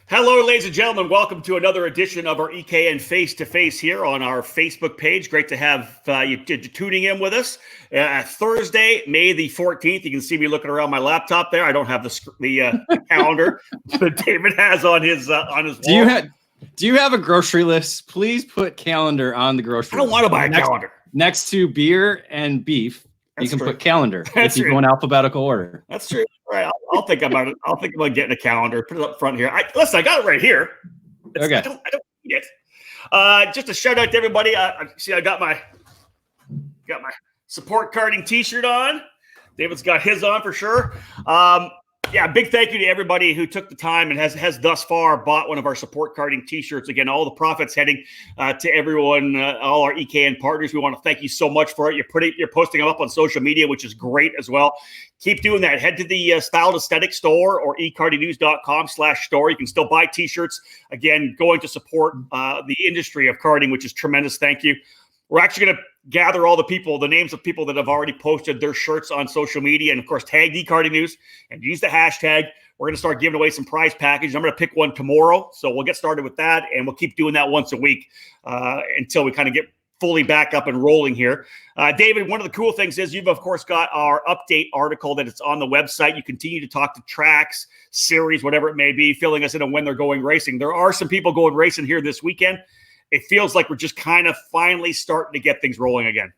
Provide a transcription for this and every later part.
Hello, ladies and gentlemen. Welcome to another edition of our EKN Face2Face here on our Facebook page. Great to have you tuning in with us. Thursday, May the 14th. You can see me looking around my laptop there. I don't have the calendar that David has on his wall. Do you have a grocery list? Please put calendar on the grocery list. I don't want to buy a calendar. Next to beer and beef, you can put calendar if you go in alphabetical order. That's true. All right, I'll think about it. I'll think about getting a calendar. Put it up front here. Listen, I got it right here. Okay. I don't need it. Just a shout out to everybody. I got my support karting T-shirt on. David's got his on for sure. Big thank you to everybody who took the time and has thus far bought one of our support karting T-shirts. Again, all the profits heading to everyone, all our EKN partners. We want to thank you so much for it. You're posting them up on social media, which is great as well. Keep doing that. Head to the Styled Aesthetic store or eKartingNews.com/store. You can still buy T-shirts. Again, going to support the industry of karting, which is tremendous. Thank you. We're actually going to gather all the names of people that have already posted their shirts on social media, and of course, tag eKartingNews and use the hashtag. We're going to start giving away some prize packages. I'm going to pick one tomorrow, so we'll get started with that, and we'll keep doing that once a week until we kind of get fully back up and rolling here. David, one of the cool things is you've, of course, got our update article that it's on the website. You continue to talk to tracks, series, whatever it may be, filling us in on when they're going racing. There are some people going racing here this weekend. It feels like we're just kind of finally starting to get things rolling again.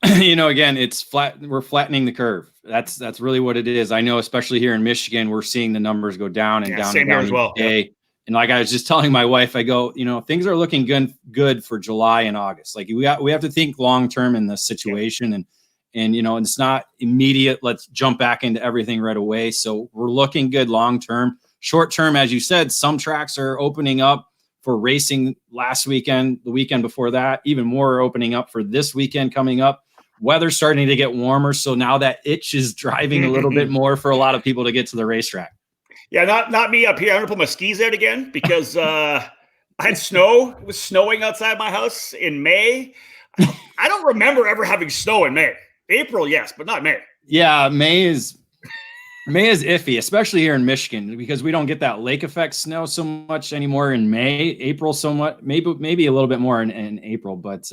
Again, it's flat. We're flattening the curve. That's really what it is. I know, especially here in Michigan, we're seeing the numbers go down and down and down as well. Yeah. And like I was just telling my wife, I go, things are looking good for July and August. Like we have to think long term in this situation, and it's not immediate. Let's jump back into everything right away. So we're looking good long term. Short term, as you said, some tracks are opening up for racing last weekend, the weekend before that, even more are opening up for this weekend coming up. Weather's starting to get warmer, so now that itch is driving a little bit more for a lot of people to get to the racetrack. Yeah, not me up here. I'm gonna put my skis out again because I had snow. It was snowing outside my house in May. I don't remember ever having snow in May. April, yes, but not May. Yeah, May is iffy, especially here in Michigan, because we don't get that lake effect snow so much anymore in May. April so much, maybe a little bit more in April, but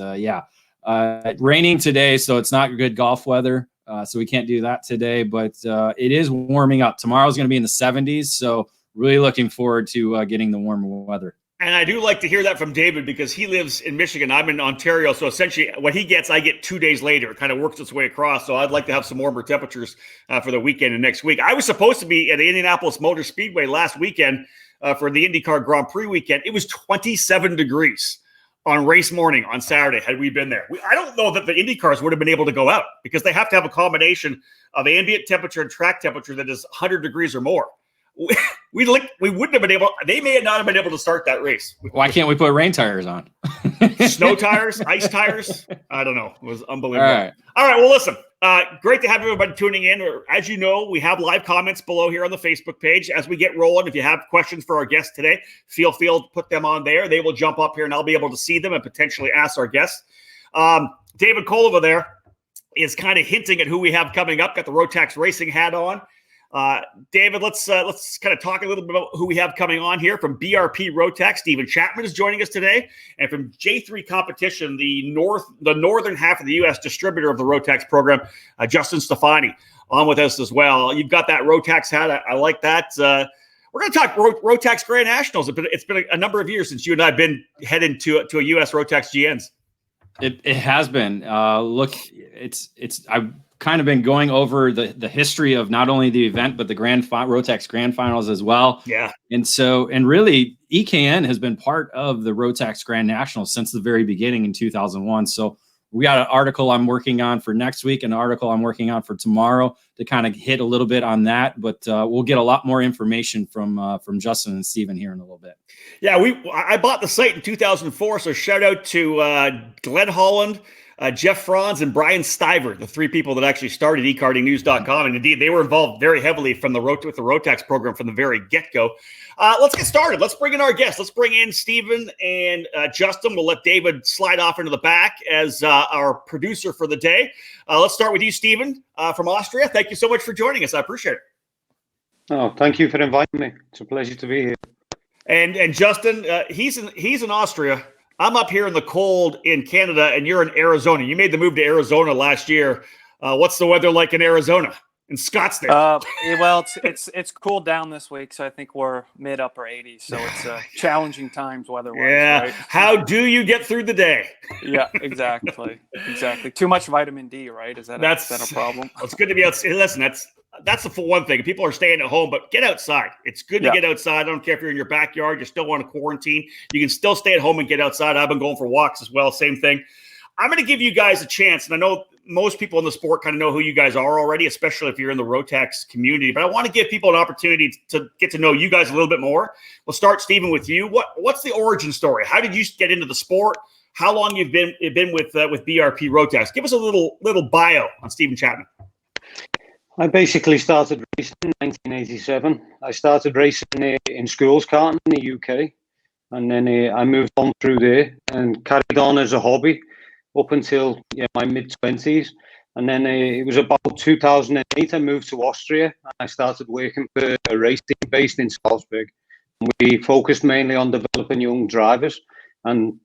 raining today, so it's not good golf weather, so we can't do that today, but it is warming up. Tomorrow's going to be in the 70s, so really looking forward to getting the warmer weather. And I do like to hear that from David because he lives in Michigan. I'm in Ontario. So essentially what he gets, I get 2 days later. It kind of works its way across. So I'd like to have some warmer temperatures for the weekend and next week. I was supposed to be at the Indianapolis Motor Speedway last weekend for the IndyCar Grand Prix weekend. It was 27 degrees on race morning on Saturday had we been there. I don't know that the IndyCars would have been able to go out because they have to have a combination of ambient temperature and track temperature that is 100 degrees or more. We wouldn't have been able. They may not have been able to start that race. Why can't we put rain tires on? Snow tires, ice tires. I don't know. It was unbelievable. All right. Well, listen. Great to have everybody tuning in. As you know, we have live comments below here on the Facebook page. As we get rolling, if you have questions for our guests today, feel free to put them on there. They will jump up here, and I'll be able to see them and potentially ask our guests. David Cole over there is kind of hinting at who we have coming up. Got the Rotax racing hat on. David, let's kind of talk a little bit about who we have coming on here. From BRP Rotax, Stephen Chapman is joining us today, and from J3 Competition, the northern half of the U.S. distributor of the Rotax program, Justin Stefani, on with us as well. You've got that Rotax hat. I like that. We're going to talk Rotax Grand Nationals. It's been a number of years since you and I have been heading to a U.S. Rotax GNs. It has been. Look, I've kind of been going over the history of not only the event, but the Rotax Grand Finals as well. Yeah. And really EKN has been part of the Rotax Grand Nationals since the very beginning in 2001. So we got an article I'm working on for next week, an article I'm working on for tomorrow to kind of hit a little bit on that. But we'll get a lot more information from Justin and Stephen here in a little bit. Yeah, I bought the site in 2004. So shout out to Glenn Holland, Jeff Franz, and Brian Stiver, the three people that actually started eKartingNews.com. And indeed, they were involved very heavily with the Rotax program from the very get-go. Let's get started. Let's bring in our guests. Let's bring in Stephen and Justin. We'll let David slide off into the back as our producer for the day. Let's start with you, Stephen, from Austria. Thank you so much for joining us. I appreciate it. Oh, thank you for inviting me. It's a pleasure to be here. And Justin, he's in Austria. I'm up here in the cold in Canada, and you're in Arizona. You made the move to Arizona last year. What's the weather like in Arizona, in Scottsdale? Well, it's cooled down this week, so I think we're mid upper 80s. So it's challenging times weather-wise. Yeah. Right? How do you get through the day? Yeah, exactly. Too much vitamin D, right? Is that a problem? It's good to be outside. Listen, that's the one thing. People are staying at home, but get outside. It's good to get outside. I don't care if you're in your backyard, you still want to quarantine. You can still stay at home and get outside. I've been going for walks as well. Same thing. I'm going to give you guys a chance, and I know most people in the sport kind of know who you guys are already, especially if you're in the Rotax community. But I want to give people an opportunity to get to know you guys a little bit more. We'll start, Stephen, with you. What's the origin story? How did you get into the sport? How long you've been with BRP Rotax? Give us a little bio on Stephen Chapman. I basically started racing in 1987. I started racing in schools karting in the UK, and then I moved on through there and carried on as a hobby up until my mid-20s. And then it was about 2008 I moved to Austria, and I started working for a race team based in Salzburg. We focused mainly on developing young drivers and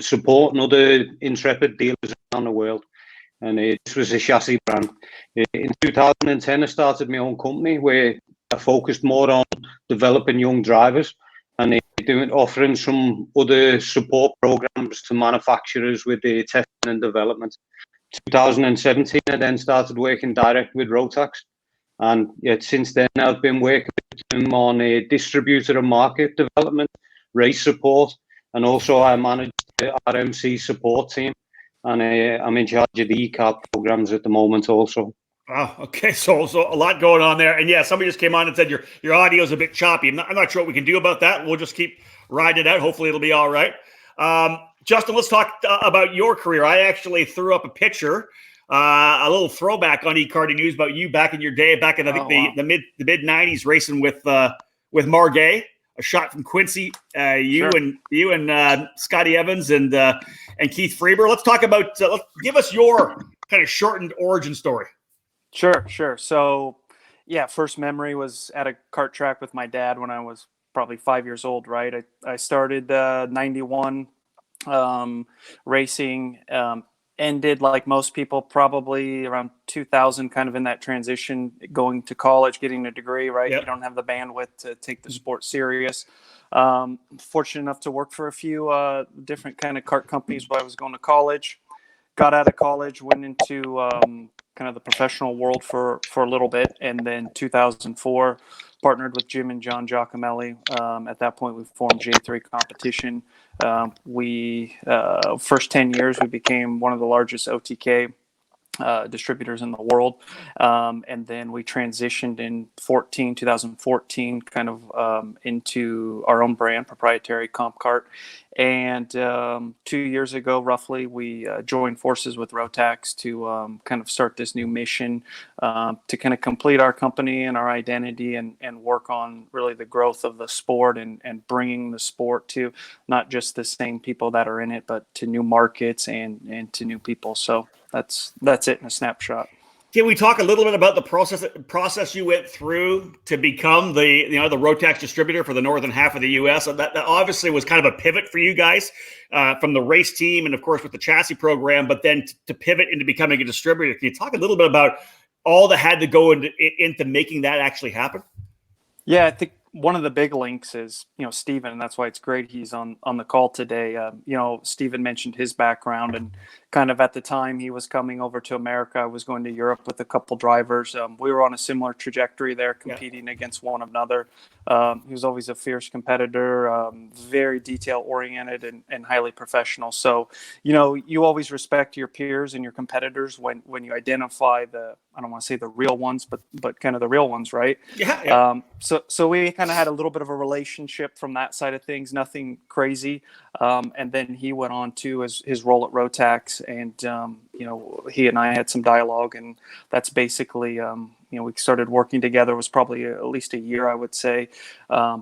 supporting other intrepid dealers around the world. And this was a chassis brand. In 2010, I started my own company where I focused more on developing young drivers and offering some other support programs to manufacturers with the testing and development. 2017, I then started working direct with Rotax. And since then, I've been working with them on a distributor and market development, race support, and also I manage the RMC support team. And I'm in charge of the eKart programs at the moment also. Oh, okay. So a lot going on there. And yeah, somebody just came on and said your audio is a bit choppy. I'm not sure what we can do about that. We'll just keep riding it out. Hopefully it'll be all right. Justin, let's talk about your career. I actually threw up a picture, a little throwback on eKartingNews about you back in your day, back in the mid 90s, racing with Margay. A shot from Quincy, you and Scotty Evans and Keith Freeber. Let's talk about. Give us your kind of shortened origin story. Sure. So, first memory was at a kart track with my dad when I was probably 5 years old. Right, I started 91 racing. Ended like most people probably around 2000, kind of in that transition, going to college, getting a degree, right? Yep. You don't have the bandwidth to take the sport serious. Fortunate enough to work for a few different kind of kart companies while I was going to college. Got out of college, went into kind of the professional world for a little bit. And then 2004, partnered with Jim and John Giacomelli. At that point, we formed J3 Competition. First 10 years, we became one of the largest OTK distributors in the world. And then we transitioned in 2014, kind of into our own brand, proprietary Comp Kart. And 2 years ago, roughly, we joined forces with Rotax to kind of start this new mission to kind of complete our company and our identity and work on really the growth of the sport and bringing the sport to not just the same people that are in it, but to new markets and to new people. So that's it in a snapshot. Can we talk a little bit about the process you went through to become the Rotax distributor for the northern half of the U.S.? That obviously was kind of a pivot for you guys from the race team and, of course, with the chassis program, but then to pivot into becoming a distributor. Can you talk a little bit about all that had to go into making that actually happen? Yeah, I think one of the big links is, Stephen, and that's why it's great he's on the call today. Stephen mentioned his background, and kind of at the time he was coming over to America. I was going to Europe with a couple drivers. We were on a similar trajectory there, competing against one another. He was always a fierce competitor, very detail-oriented and highly professional. So, you always respect your peers and your competitors when you identify I don't want to say the real ones, but kind of the real ones, right? Yeah. So we kind of had a little bit of a relationship from that side of things, nothing crazy. And then he went on to his role at Rotax, and he and I had some dialogue, and that's basically we started working together. It was probably at least a year, I would say,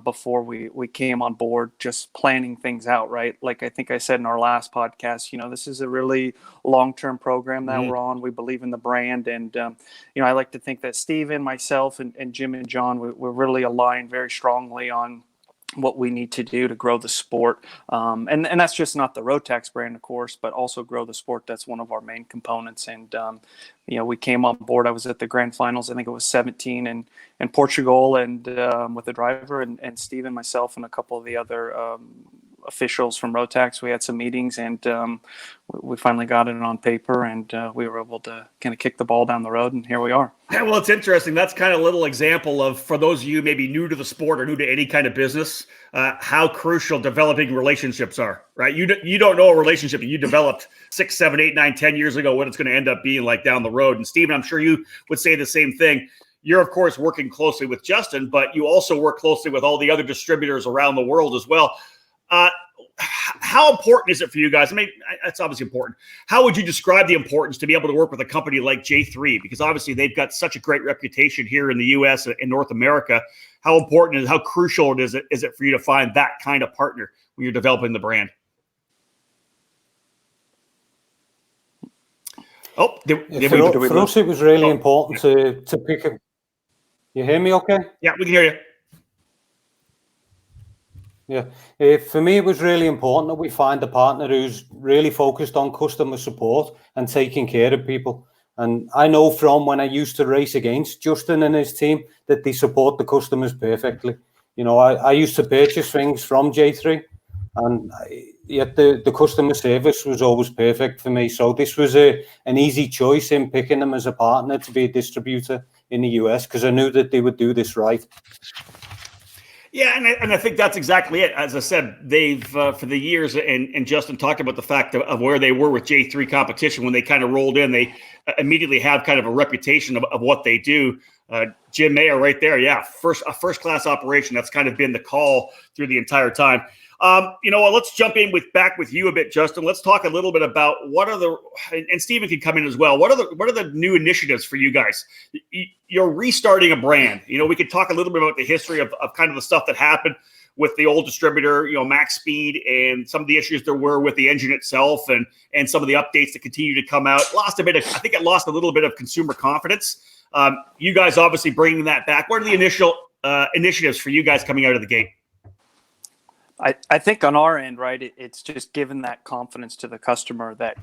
before we came on board, just planning things out, right? Like I think I said in our last podcast, this is a really long-term program that we're on. We believe in the brand, and I like to think that Steven, myself, and Jim and John, we're really aligned very strongly on what we need to do to grow the sport. And that's just not the Rotax brand, of course, but also grow the sport. That's one of our main components. And, we came on board. I was at the grand finals, I think it was 17 in Portugal, and with the driver and Steve and myself and a couple of the other officials from Rotax. We had some meetings, and we finally got it on paper, and we were able to kind of kick the ball down the road, and here we are. Yeah, well, it's interesting. That's kind of a little example of, for those of you maybe new to the sport or new to any kind of business, how crucial developing relationships are, right? You don't know a relationship that you developed 6, 7, 8, 9, 10 years ago, what it's going to end up being like down the road. And Stephen, I'm sure you would say the same thing. You're, of course, working closely with Justin, but you also work closely with all the other distributors around the world as well. How important is it for you guys? I mean, that's obviously important. How would you describe the importance to be able to work with a company like J3? Because obviously they've got such a great reputation here in the U.S. and North America. How important is, how crucial is it for you to find that kind of partner when you're developing the brand? Oh, for us, it was really important to pick a. You hear me okay? Yeah, we can hear you. Yeah, for me, it was really important that we find a partner who's really focused on customer support and taking care of people. And I know from when I used to race against Justin and his team that they support the customers perfectly. I used to purchase things from J3, and yet the customer service was always perfect for me. So this was an easy choice in picking them as a partner to be a distributor in the US, because I knew that they would do this right. Yeah, and I think that's exactly it. As I said, they've for the years, and Justin talked about the fact of where they were with J3 competition when they kind of rolled in. They immediately have kind of a reputation of what they do. Jim Mayer right there, yeah, a first class operation. That's kind of been the call through the entire time. Let's jump in back with you a bit, Justin. Let's talk a little bit about what are the, and Stephen can come in as well. What are the new initiatives for you guys? You're restarting a brand. We could talk a little bit about the history of kind of the stuff that happened with the old distributor, Max Speed, and some of the issues there were with the engine itself, and some of the updates that continue to come out. I think it lost a little bit of consumer confidence. You guys obviously bringing that back. What are the initial initiatives for you guys coming out of the gate? I think on our end, right, it's just giving that confidence to the customer that,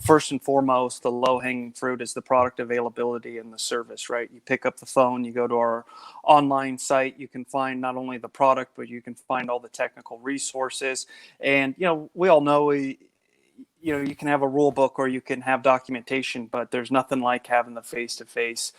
first and foremost, the low-hanging fruit is the product availability and the service, right? You pick up the phone, you go to our online site, you can find not only the product, but you can find all the technical resources. And, we all know you can have a rule book or you can have documentation, but there's nothing like having the face-to-face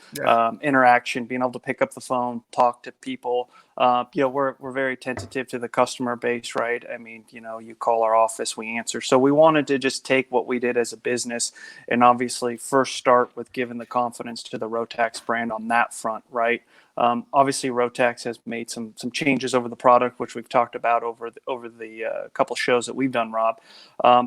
interaction, being able to pick up the phone, talk to people. We're very tentative to the customer base, right? I mean, you call our office, we answer. So we wanted to just take what we did as a business and obviously first start with giving the confidence to the Rotax brand on that front, right? Obviously, Rotax has made some changes over the product, which we've talked about over the couple shows that we've done, Rob.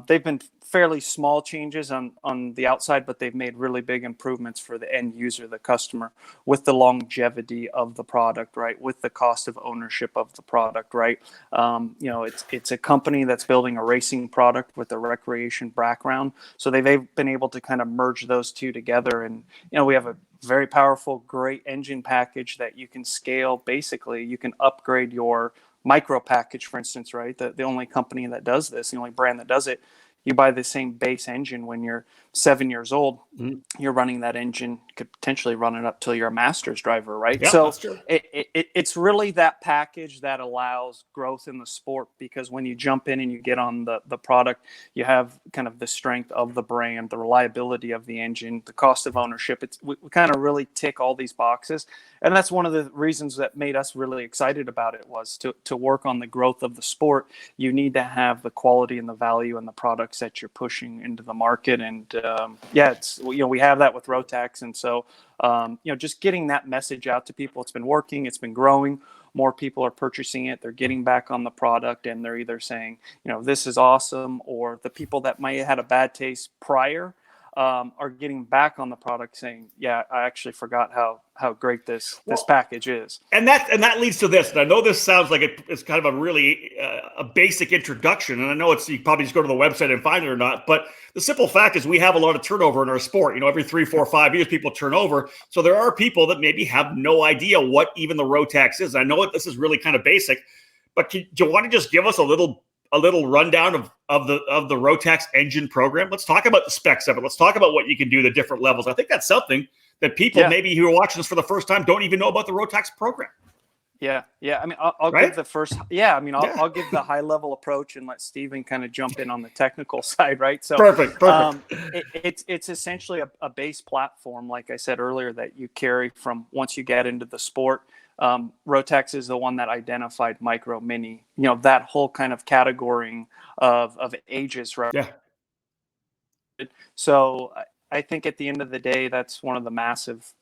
They've been fairly small changes on the outside, but they've made really big improvements for the end user, the customer, with the longevity of the product, right? With the cost of ownership of the product, right? It's a company that's building a racing product with a recreation background, so they've been able to kind of merge those two together, and we have a very powerful, great engine package that you can scale. Basically, you can upgrade your micro package, for instance, right? The only company that does this, the only brand that does it, you buy the same base engine when you're 7 years old. Mm-hmm. You're running that engine, could potentially run it up till you're a master's driver, right? Yeah, so that's true. It's really that package that allows growth in the sport, because when you jump in and you get on the product, you have kind of the strength of the brand, the reliability of the engine, the cost of ownership. We kind of really tick all these boxes. And that's one of the reasons that made us really excited about it, was to work on the growth of the sport. You need to have the quality and the value and the products that you're pushing into the market. And we have that with Rotax. And so, just getting that message out to people, it's been working, it's been growing. More people are purchasing it. They're getting back on the product, and they're either saying, this is awesome, or the people that might have had a bad taste prior are getting back on the product saying, yeah, I actually forgot how great this package is. And that leads to this. And I know this sounds like it's kind of a really a basic introduction. And I know you probably just go to the website and find it or not. But the simple fact is we have a lot of turnover in our sport. Every 3, 4, 5 years, people turn over. So there are people that maybe have no idea what even the Rotax is. I know this is really kind of basic, But do you want to just give us a little rundown of the Rotax engine program? Let's talk about the specs of it. Let's talk about what you can do, the different levels. I think that's something that people maybe who are watching this for the first time don't even know about the Rotax program. Yeah. I mean, I'll give the first. Yeah, I mean, I'll give the high level approach and let Steven kind of jump in on the technical side, right? So perfect. It's essentially a base platform, like I said earlier, that you carry from once you get into the sport. Rotax is the one that identified micro, mini, that whole kind of categorizing of ages, right? Yeah. So I think at the end of the day, that's one of the massive,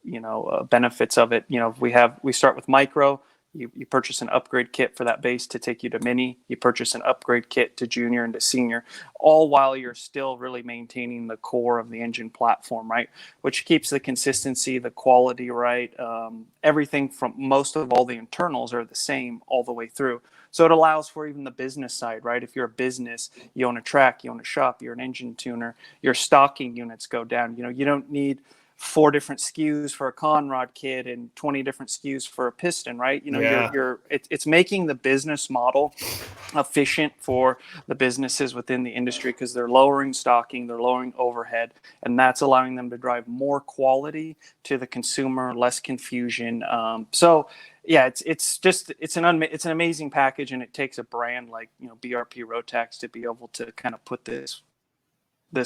benefits of it. We start with micro. You purchase an upgrade kit for that base to take you to mini. You purchase an upgrade kit to junior and to senior, all while you're still really maintaining the core of the engine platform, right? Which keeps the consistency, the quality, right? Everything from most of all the internals are the same all the way through. So it allows for even the business side, right? If you're a business, you own a track, you own a shop, you're an engine tuner, your stocking units go down. You don't need 4 different SKUs for a Conrod kit and 20 different SKUs for a piston, right? It's making the business model efficient for the businesses within the industry because they're lowering stocking, they're lowering overhead, and that's allowing them to drive more quality to the consumer, less confusion. It's an amazing package, and it takes a brand like BRP Rotax to be able to kind of put this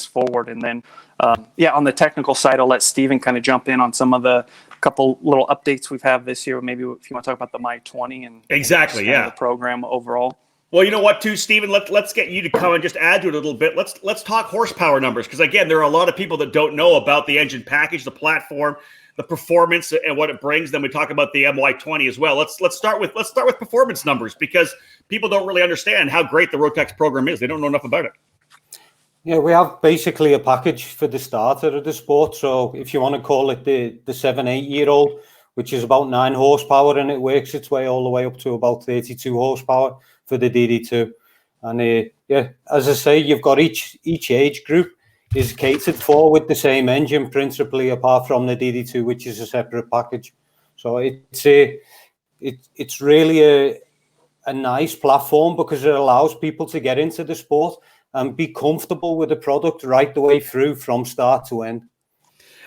forward. And then on the technical side, I'll let Steven kind of jump in on some of the couple little updates we've had this year. Maybe if you want to talk about the My 20 and the program overall. Well, you know what, too, Steven, let's get you to come and just add to it a little bit. Let's talk horsepower numbers, because again, there are a lot of people that don't know about the engine package, the platform, the performance, and what it brings. Then we talk about the MY20 as well. Let's start with performance numbers, because people don't really understand how great the Rotax program is. They don't know enough about it. Yeah, we have basically a package for the starter of the sport. So if you want to call it the 7-8-year-old, which is about 9 horsepower, and it works its way all the way up to about 32 horsepower for the DD2. And as I say, you've got each age group is catered for with the same engine principally, apart from the DD2, which is a separate package. So it's really a nice platform, because it allows people to get into the sport and be comfortable with the product right the way through from start to end.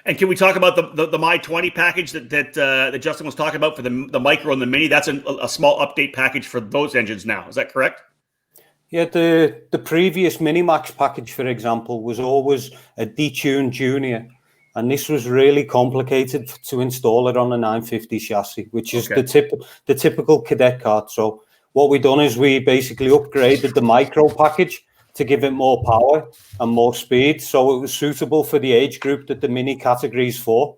And can we talk about the My 20 package that Justin was talking about for the micro and the mini? That's a small update package for those engines now. Is that correct? Yeah, the previous Minimax package, for example, was always a detuned junior. And this was really complicated to install it on a 950 chassis, which is the typical cadet kart. So what we've done is we basically upgraded the micro package to give it more power and more speed, so it was suitable for the age group that the mini category is for.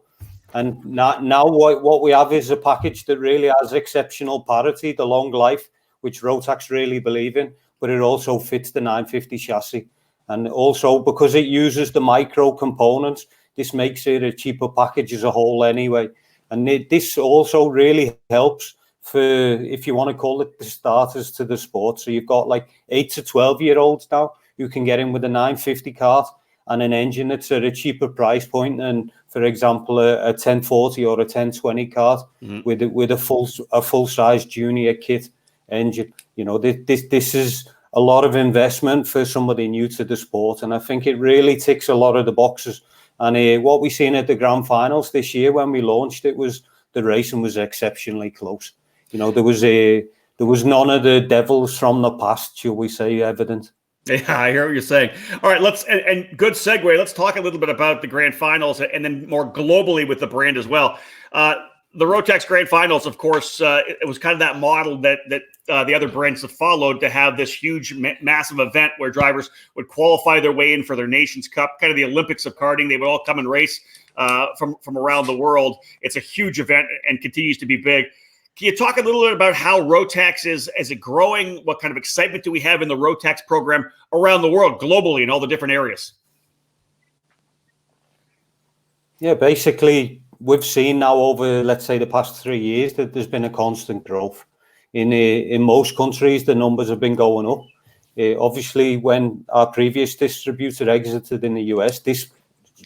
And now what we have is a package that really has exceptional parity, the long life, which Rotax really believe in, but it also fits the 950 chassis. And also, because it uses the micro components, this makes it a cheaper package as a whole anyway. And this also really helps for, if you want to call it, the starters to the sport. So you've got like 8 to 12-year-olds now who can get in with a 950 kart and an engine that's at a cheaper price point than, for example, a 1040 or a 1020 kart with a full-size junior kit engine. This is a lot of investment for somebody new to the sport, and I think it really ticks a lot of the boxes. And what we seen at the grand finals this year when we launched it was the racing was exceptionally close. There was none of the devils from the past, shall we say, evident. Yeah, I hear what you're saying. All right, and good segue. Let's talk a little bit about the grand finals, and then more globally with the brand as well. The Rotax Grand Finals, of course, it was kind of that model that the other brands have followed, to have this huge, massive event where drivers would qualify their way in for their Nations Cup, kind of the Olympics of karting. They would all come and race from around the world. It's a huge event and continues to be big. Can you talk a little bit about how Rotax is it growing? What kind of excitement do we have in the Rotax program around the world, globally, in all the different areas? Yeah, basically, we've seen now over, let's say, the past 3 years that there's been a constant growth. In most countries, the numbers have been going up. Obviously, when our previous distributor exited in the US, this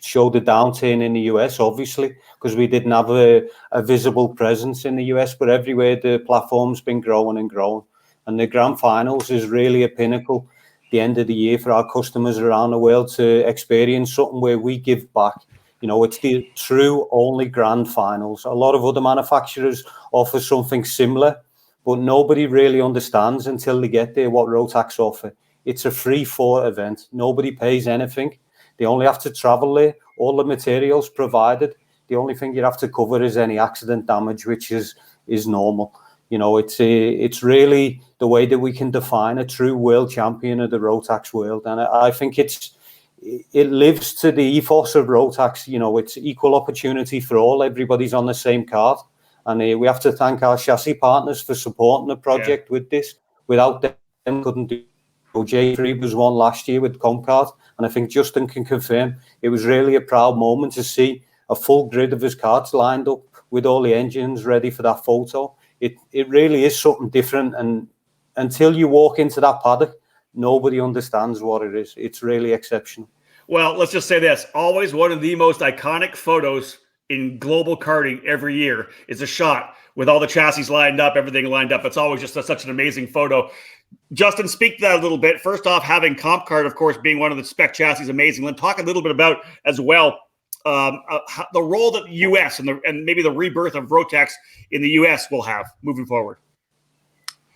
showed a downturn in the US, obviously, because we didn't have a visible presence in the US, but everywhere the platform's been growing and growing. And the grand finals is really a pinnacle, the end of the year, for our customers around the world to experience something where we give back. You know, it's the true only grand finals. A lot of other manufacturers offer something similar, but nobody really understands until they get there what Rotax offer. It's a free 4 event. Nobody pays anything. They only have to travel there. All the materials provided. The only thing you have to cover is any accident damage, which is normal. You know, it's really the way that we can define a true world champion of the Rotax world. And I think it lives to the ethos of Rotax. You know, it's equal opportunity for all. Everybody's on the same card. And we have to thank our chassis partners for supporting the project with this. Without them, couldn't do. J3 was one last year with Comcard, and I think Justin can confirm it was really a proud moment to see a full grid of his carts lined up with all the engines ready for that photo. It really is something different, and until you walk into that paddock, nobody understands what it is. It's really exceptional. Well, let's just say this. Always one of the most iconic photos in global karting every year is a shot with all the chassis lined up, everything lined up. It's always just such an amazing photo. Justin, speak to that a little bit. First off, having CompCart, of course, being one of the spec chassis, amazing. Let's talk a little bit about as well the role that the U.S. and maybe the rebirth of Rotax in the U.S. will have moving forward.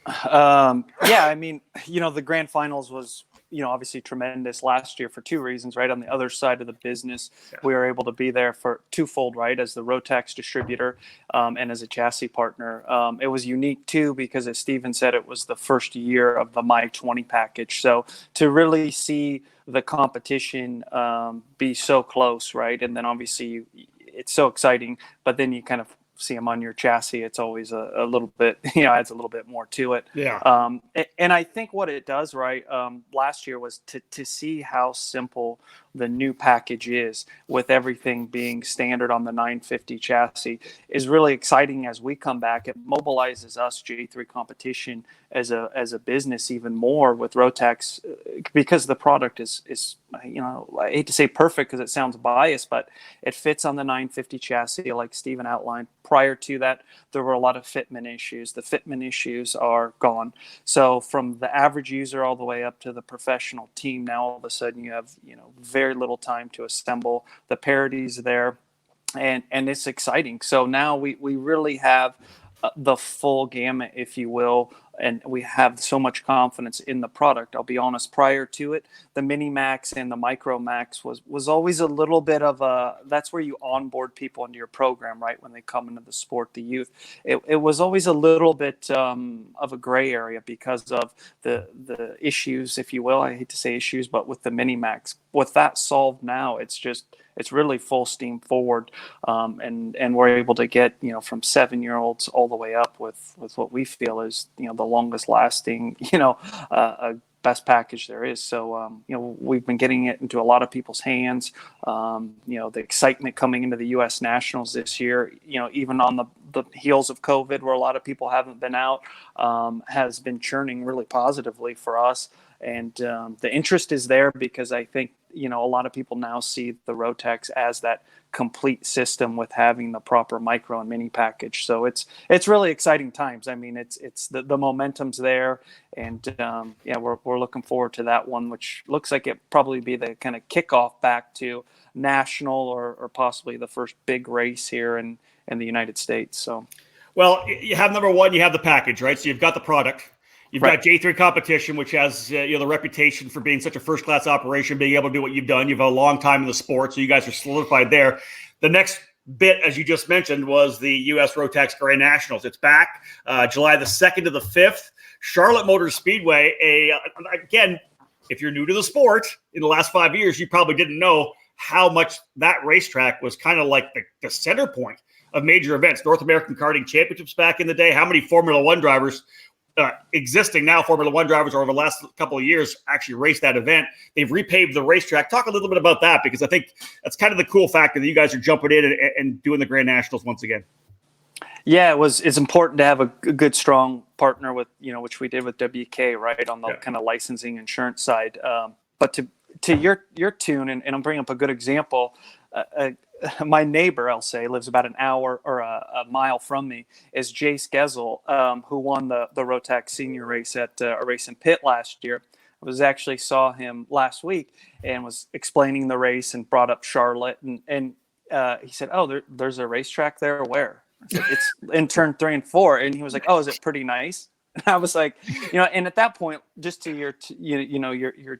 Yeah, I mean, you know, the grand finals was, you know, obviously tremendous last year for 2 reasons, right? On the other side of the business, we were able to be there for twofold, right? As the Rotax distributor and as a chassis partner. It was unique too, because as Steven said, it was the first year of the My 20 package. So to really see the competition be so close, right? And then obviously it's so exciting, but then you kind of see them on your chassis. It's always a little bit, you know, adds a little bit more to it. Yeah. And I think what it does, right, last year was to see how simple the new package is, with everything being standard on the 950 chassis, is really exciting as we come back. It mobilizes us, J3 Competition, as a business even more with Rotax, because the product is, you know, I hate to say perfect because it sounds biased, but it fits on the 950 chassis like Steven outlined. Prior to that, there were a lot of fitment issues. The fitment issues are gone. So from the average user all the way up to the professional team, now all of a sudden you have, you know, very little time to assemble. The parity's there, and it's exciting. So now we really have the full gamut, if you will, and we have so much confidence in the product. I'll be honest, prior to it, the Mini Max and the Micro Max was always a little bit of that's where you onboard people into your program, right? When they come into the sport, the youth, it was always a little bit of a gray area because of the issues, if you will. I hate to say issues, but with the Mini Max, with that solved now, it's really full steam forward, and we're able to get, you know, from 7-year-olds all the way up with what we feel is, you know, the longest lasting, you know, best package there is. So, you know, we've been getting it into a lot of people's hands. You know, the excitement coming into the US Nationals this year, you know, even on the heels of COVID, where a lot of people haven't been out, has been churning really positively for us. And the interest is there because I think, you know, a lot of people now see the Rotax as that complete system with having the proper micro and mini package. So it's really exciting times. I mean, it's the momentum's there, and yeah, we're looking forward to that one, which looks like it probably be the kind of kickoff back to national or possibly the first big race here in the United States. So, well, you have number one, you have the package, right? So you've got the product. You've got J3 Competition, which has you know, the reputation for being such a first-class operation, being able to do what you've done. You've had a long time in the sport, so you guys are solidified there. The next bit, as you just mentioned, was the US Rotax Grand Nationals. It's back July the 2nd to the 5th. Charlotte Motor Speedway. Again, if you're new to the sport, in the last 5 years, you probably didn't know how much that racetrack was kind of like the center point of major events. North American Karting Championships back in the day. How many Formula One drivers existing now Formula One drivers over the last couple of years actually raced that event? They've repaved the racetrack. Talk a little bit about that, because I think that's kind of the cool factor that you guys are jumping in and doing the Grand Nationals once again. Yeah, it's important to have a good, strong partner with, you know, which we did with WK, right, on the kind of licensing insurance side. But to your tune, and I'm bringing up a good example, my neighbor, I'll say, lives about an hour or a mile from me, is Jace Gesell, who won the Rotax senior race at a race in Pitt last year. I saw him last week and was explaining the race and brought up Charlotte. And he said, "Oh, there's a racetrack there. Where?" I said, "It's in turn 3 and 4." And he was like, "Oh, is it pretty nice?" And I was like, and at that point, just to your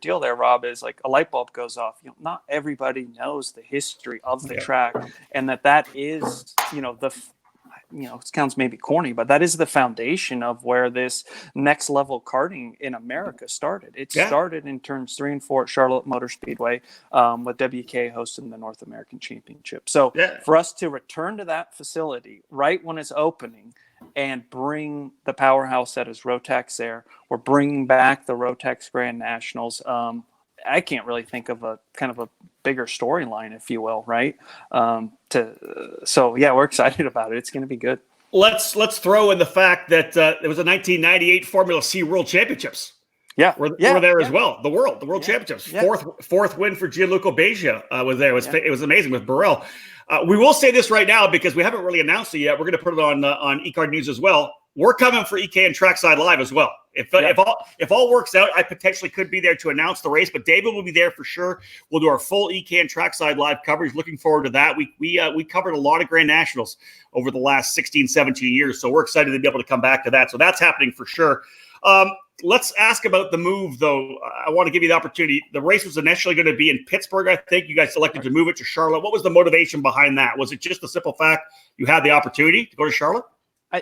deal there, Rob, is like a light bulb goes off. Not everybody knows the history of the track, and that is, it sounds maybe corny, but that is the foundation of where this next level karting in America started. It started in turns 3 and 4 at Charlotte Motor Speedway, with WK hosting the North American Championship. So for us to return to that facility right when it's opening and bring the powerhouse that is Rotax there, we're bringing back the Rotax Grand Nationals. I can't really think of a kind of a bigger storyline, if you will, right? So we're excited about it. It's going to be good. Let's throw in the fact that it was a 1998 Formula C World Championships. We're there as well. The World Championships. Fourth win for Gianluca Beja was there. It was amazing with Burrell. We will say this right now because we haven't really announced it yet. We're going to put it on eKartingNews as well. We're coming for EKN Trackside Live as well. If all works out, I potentially could be there to announce the race, but David will be there for sure. We'll do our full EKN Trackside Live coverage. Looking forward to that. We covered a lot of Grand Nationals over the last 16, 17 years, so we're excited to be able to come back to that. So that's happening for sure. Let's ask about the move, though. I want to give you the opportunity. The race was initially going to be in Pittsburgh, I think. You guys selected to move it to Charlotte. What was the motivation behind that? Was it just the simple fact you had the opportunity to go to Charlotte?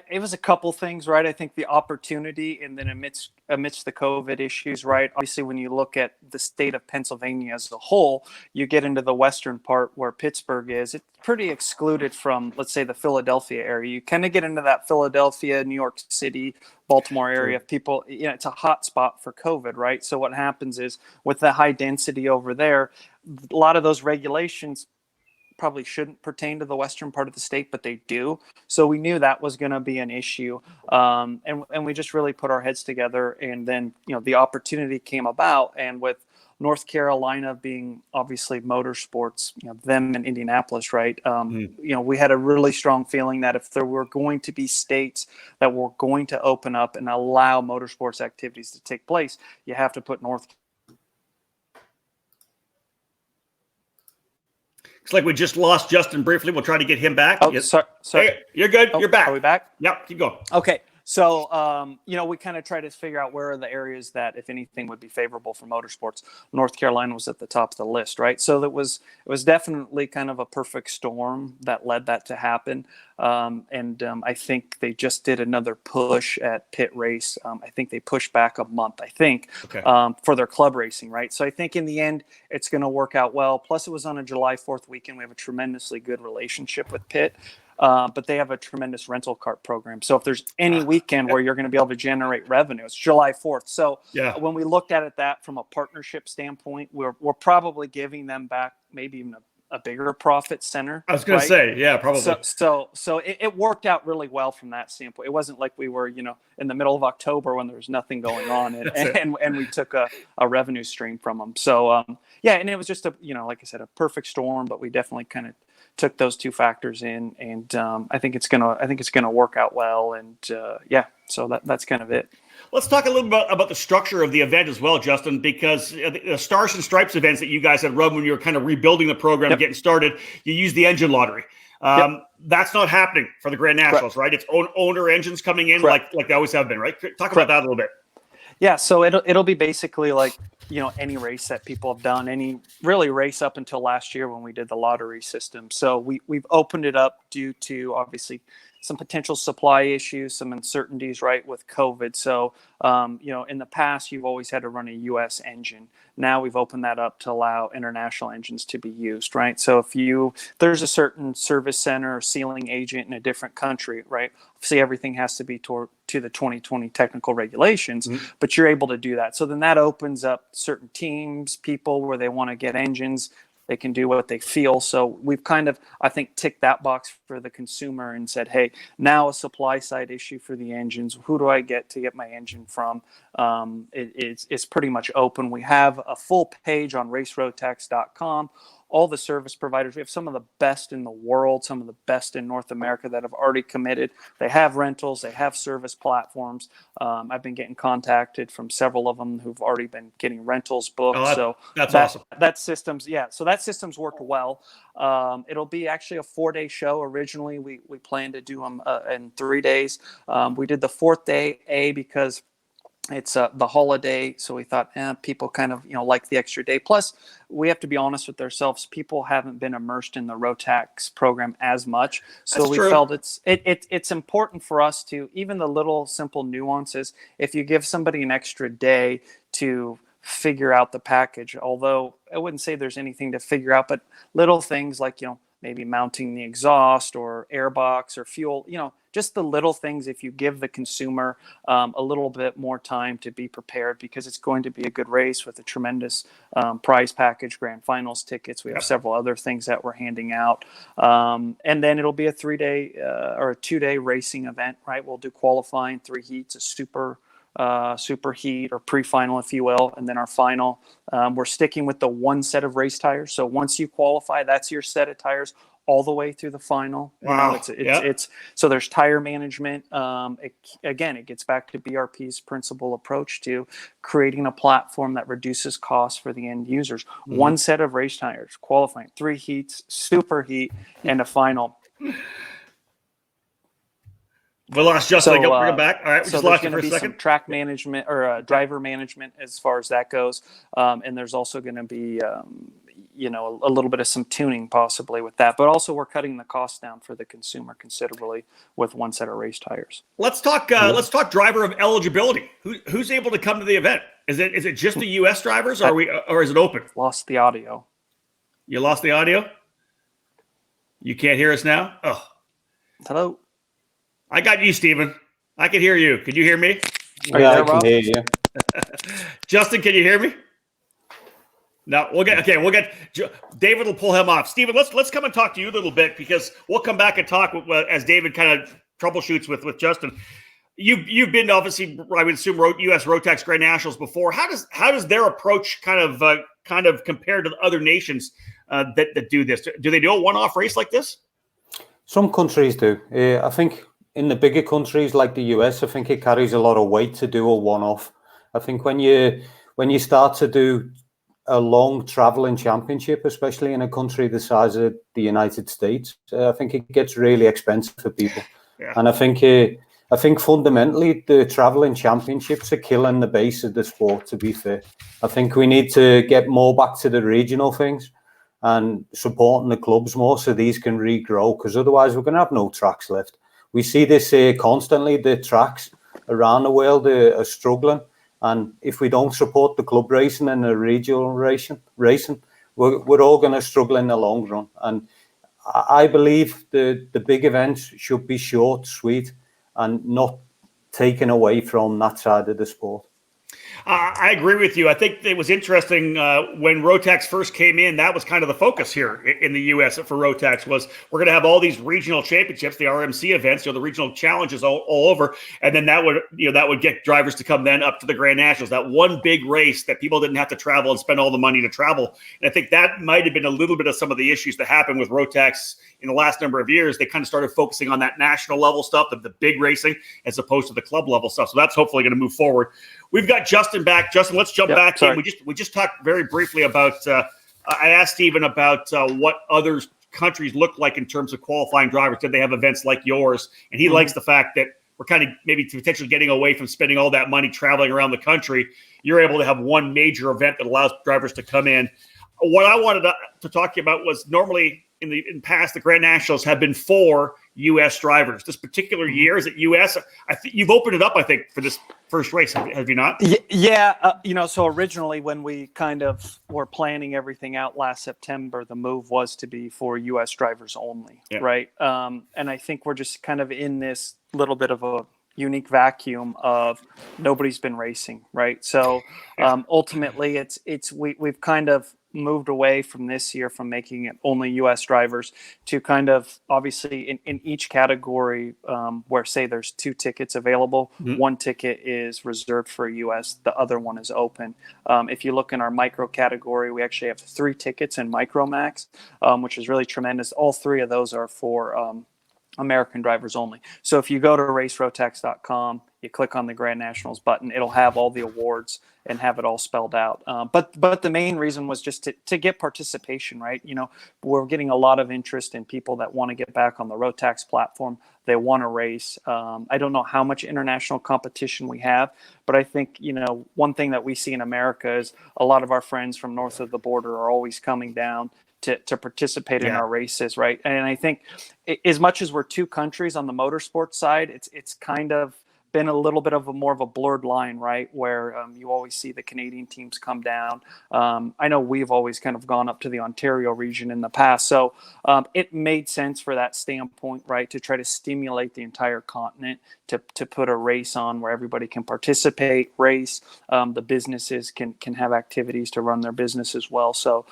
It was a couple things, right? I think the opportunity, and then amidst the COVID issues, right? Obviously, when you look at the state of Pennsylvania as a whole, you get into the western part where Pittsburgh is. It's pretty excluded from, let's say, the Philadelphia area. You kind of get into that Philadelphia, New York City, Baltimore area. People, it's a hot spot for COVID, right? So what happens is with the high density over there, a lot of those regulations probably shouldn't pertain to the western part of the state, but they do. So we knew that was going to be an issue, and we just really put our heads together. And then the opportunity came about, and with North Carolina being obviously motorsports, them in Indianapolis, right? We had a really strong feeling that if there were going to be states that were going to open up and allow motorsports activities to take place, you have to put North. Looks like we just lost Justin briefly. We'll try to get him back. Oh, sorry. Hey, you're good. You're back. Are we back? Yep, keep going. Okay. So, we kind of try to figure out where are the areas that, if anything, would be favorable for motorsports. North Carolina was at the top of the list, right? So it was definitely kind of a perfect storm that led that to happen. I think they just did another push at Pit Race. I think they pushed back a month, for their club racing, right? So I think in the end, it's going to work out well. Plus, it was on a July 4th weekend. We have a tremendously good relationship with Pitt. But they have a tremendous rental kart program. So if there's any weekend where you're going to be able to generate revenue, it's July 4th. So when we looked at it that from a partnership standpoint, we're probably giving them back maybe even a bigger profit center. I was going to say, probably. So it worked out really well from that standpoint. It wasn't like we were, in the middle of October when there was nothing going on and we took a revenue stream from them. So, and it was just like I said, a perfect storm, but we definitely kind of took those two factors in, and I think it's gonna work out well, and so that's kind of it. Let's talk a little bit about the structure of the event as well, Justin, because the Stars and Stripes events that you guys had run when you were kind of rebuilding the program, getting started, you used the engine lottery. That's not happening for the Grand Nationals, right? It's owner engines coming in like they always have been, right? Talk about that a little bit. Yeah, so it'll be basically like any race that people have done, any really race up until last year when we did the lottery system. So we've opened it up due to obviously some potential supply issues, some uncertainties, right, with COVID. So, in the past, you've always had to run a U.S. engine. Now we've opened that up to allow international engines to be used, right? So if there's a certain service center or sealing agent in a different country, right? Obviously, everything has to be to the 2020 technical regulations, but you're able to do that. So then that opens up certain teams, people where they want to get engines. They can do what they feel. So we've kind of, I think, ticked that box for the consumer and said, hey, now a supply side issue for the engines. Who do I get to get my engine from? It's pretty much open. We have a full page on racerotax.com. all the service providers. We have some of the best in the world, some of the best in North America that have already committed. They have rentals, they have service platforms. I've been getting contacted from several of them who've already been getting rentals booked. Oh, that's awesome. That system's worked well. It'll be actually a 4-day show. Originally, we planned to do them in 3 days. We did the 4th day, because it's the holiday, so we thought people kind of like the extra day. Plus, we have to be honest with ourselves, people haven't been immersed in the Rotax program as much, so That's we true. felt it's important for us to, even the little simple nuances, if you give somebody an extra day to figure out the package, although I wouldn't say there's anything to figure out, but little things like maybe mounting the exhaust or airbox or fuel, just the little things. If you give the consumer a little bit more time to be prepared, because it's going to be a good race with a tremendous prize package, grand finals tickets. We have several other things that we're handing out. And then it'll be a 3-day or a 2-day racing event, right? We'll do qualifying, 3 heats, a super heat or pre-final, if you will, and then our final. We're sticking with the 1 set of race tires. So once you qualify, that's your set of tires all the way through the final. Wow. It's so there's tire management. It gets back to BRP's principal approach to creating a platform that reduces costs for the end users. Mm-hmm. 1 set of race tires, qualifying, 3 heats, super heat, and a final. We lost Justin. Bring him back. All right, we so just lost there's you for going a to be second. some track management or driver management as far as that goes, and there's also going to be a little bit of some tuning possibly with that. But also we're cutting the cost down for the consumer considerably with 1 set of race tires. Let's talk. Let's talk driver of eligibility. Who's able to come to the event? Is it just the U.S. drivers, or is it open? Lost the audio. You lost the audio. You can't hear us now. Oh, hello. I got you, Steven. I can hear you. Can you hear me? Yeah, I can hear you. Justin, can you hear me? No, we'll get David will pull him off. Steven, let's come and talk to you a little bit, because we'll come back and talk as David kind of troubleshoots with Justin. You've been obviously, I would assume, US Rotax Grand Nationals before. How does their approach kind of compare to the other nations that do this? Do they do a one-off race like this? Some countries do. I think in the bigger countries like the US, I think it carries a lot of weight to do a one-off. I think when you start to do a long traveling championship, especially in a country the size of the United States, I think it gets really expensive for people. Yeah. And I think fundamentally the traveling championships are killing the base of the sport, to be fair. I think we need to get more back to the regional things and supporting the clubs more so these can regrow, because otherwise we're going to have no tracks left. We see this constantly. The tracks around the world are struggling. And if we don't support the club racing and the regional racing, we're all going to struggle in the long run. And I believe the big events should be short, sweet, and not taken away from that side of the sport. I agree with you. I think it was interesting when Rotax first came in. That was kind of the focus here in the U.S. for Rotax was we're going to have all these regional championships, the RMC events, the regional challenges all over, and then that would get drivers to come then up to the Grand Nationals. That one big race that people didn't have to travel and spend all the money to travel. And I think that might have been a little bit of some of the issues that happened with Rotax in the last number of years. They kind of started focusing on that national level stuff, the big racing, as opposed to the club level stuff. So that's hopefully going to move forward. We've got Justin back. Justin, let's jump back in. We just talked very briefly about. I asked Steven about what other countries look like in terms of qualifying drivers. Did they have events like yours? And he likes the fact that we're kind of maybe potentially getting away from spending all that money traveling around the country. You're able to have one major event that allows drivers to come in. What I wanted to talk to you about was normally in the past, the Grand Nationals have been for U.S. drivers. This particular year, is it U.S.? I think you've opened it up, I think, for this first race. Have you not? Yeah. So originally when we kind of were planning everything out last September, the move was to be for U.S. drivers only, right? And I think we're just kind of in this little bit of a unique vacuum of nobody's been racing, right? So ultimately we've kind of moved away from this year from making it only U.S. drivers to kind of obviously in each category where say there's 2 tickets available, one ticket is reserved for U.S., the other one is open. If you look in our micro category, we actually have 3 tickets in Micro Max, which is really tremendous. All 3 of those are for American drivers only. So if you go to racerotax.com, you click on the Grand Nationals button, it'll have all the awards and have it all spelled out. But the main reason was just to get participation, right? You know, we're getting a lot of interest in people that want to get back on the Rotax platform. They want to race. I don't know how much international competition we have, but I think, you know, one thing that we see in America is a lot of our friends from north of the border are always coming down to participate in our races, right? And I think as much as we're 2 countries on the motorsport side, it's kind of been a little bit of more of a blurred line, right? Where you always see the Canadian teams come down. I know we've always kind of gone up to the Ontario region in the past. So it made sense for that standpoint, right? To try to stimulate the entire continent to put a race on where everybody can participate, race. The businesses can have activities to run their business as well. So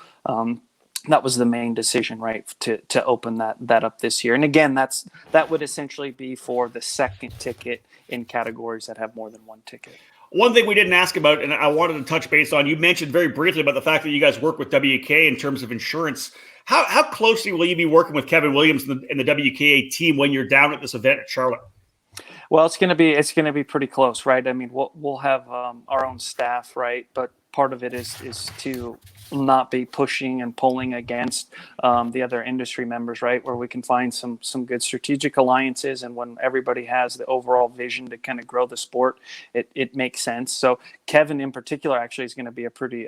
that was the main decision, right, to open that up this year. And again, that would essentially be for the second ticket in categories that have more than 1 ticket. One thing we didn't ask about, and I wanted to touch base on, you mentioned very briefly about the fact that you guys work with WK in terms of insurance. How closely will you be working with Kevin Williams and the WKA team when you're down at this event at Charlotte? Well, it's going to be pretty close, right? I mean, we'll have our own staff, right? But part of it is to not be pushing and pulling against the other industry members, right? Where we can find some good strategic alliances, and when everybody has the overall vision to kind of grow the sport, it makes sense. So Kevin in particular actually is going to be a pretty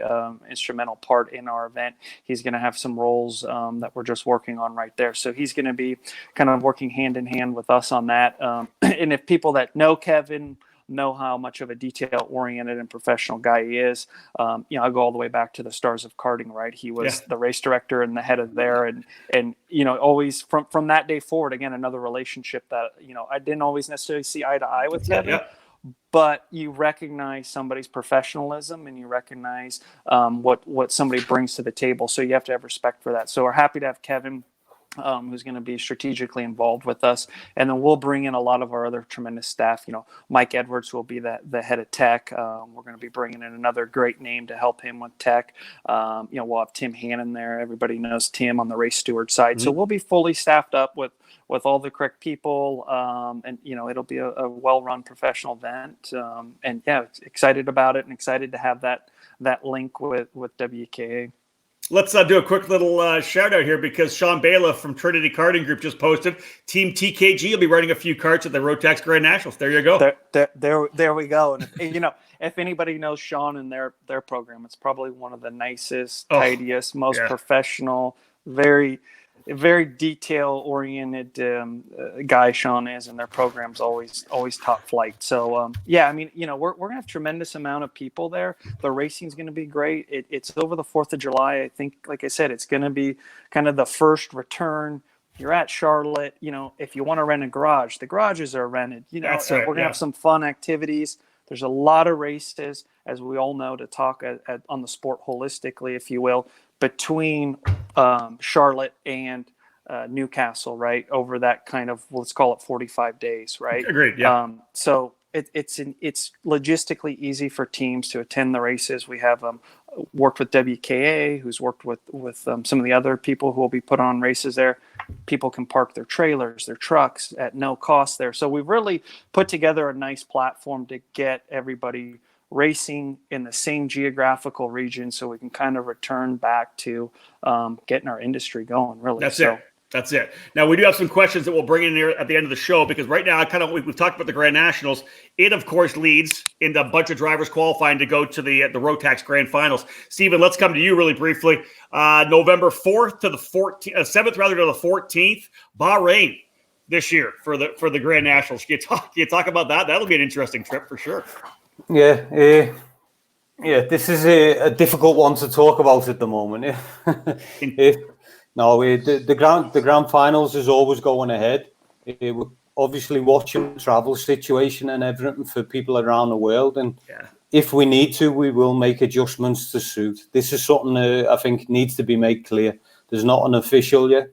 instrumental part in our event. He's going to have some roles that we're just working on right there. So he's going to be kind of working hand in hand with us on that. And if people that know Kevin know how much of a detail-oriented and professional guy he is. You know, I go all the way back to the Stars of Karting, right? He was the race director and the head of there, and you know, always from that day forward, again, another relationship that, you know, I didn't always necessarily see eye to eye with Kevin, but you recognize somebody's professionalism and you recognize what somebody brings to the table. So you have to have respect for that. So we're happy to have Kevin, who's going to be strategically involved with us. And then we'll bring in a lot of our other tremendous staff. You know, Mike Edwards will be the head of tech. We're going to be bringing in another great name to help him with tech. You know, we'll have Tim Hannon there. Everybody knows Tim on the race steward side. So we'll be fully staffed up with all the correct people. And, you know, it'll be a well-run professional event. And yeah, excited about it and excited to have that link with WKA. Let's do a quick little shout out here, because Sean Bayla from Trinity Karting Group just posted Team TKG will be riding a few karts at the Rotax Grand Nationals. There you go. There we go. And you know, if anybody knows Sean and their program, it's probably one of the nicest, tidiest, most professional, very detail oriented guy Sean is, and their program's always top flight. So yeah, I mean, you know, we're gonna have tremendous amount of people there. The racing's gonna be great. It's over the 4th of July. I think, like I said, it's gonna be kind of the first return. You're at at you know, if you want to rent a garage, the garages are rented. You know, we're gonna have some fun activities. There's a lot of races, as we all know, to talk on the sport holistically, if you will, between Charlotte and Newcastle, right? Over that kind of, let's call it 45 days, right? Agreed. Yeah. So it's logistically easy for teams to attend the races. We have worked with WKA, who's worked with some of the other people who will be put on races there. People can park their trailers, their trucks at no cost there. So we've really put together a nice platform to get everybody racing in the same geographical region, so we can kind of return back to getting our industry going, really. That's it. Now, we do have some questions that we'll bring in here at the end of the show, because right now, we've talked about the Grand Nationals. It, of course, leads into a bunch of drivers qualifying to go to the Rotax Grand Finals. Stephen, let's come to you really briefly. November 4th to the 7th, rather, to the 14th, Bahrain this year for the Grand Nationals. Can you talk about that? That'll be an interesting trip for sure. Yeah, this is a difficult one to talk about at the moment. The grand finals is always going ahead. We're obviously watching the travel situation and everything for people around the world, and if we need to, we will make adjustments to suit. This is something that I think needs to be made clear. There's not an official yet,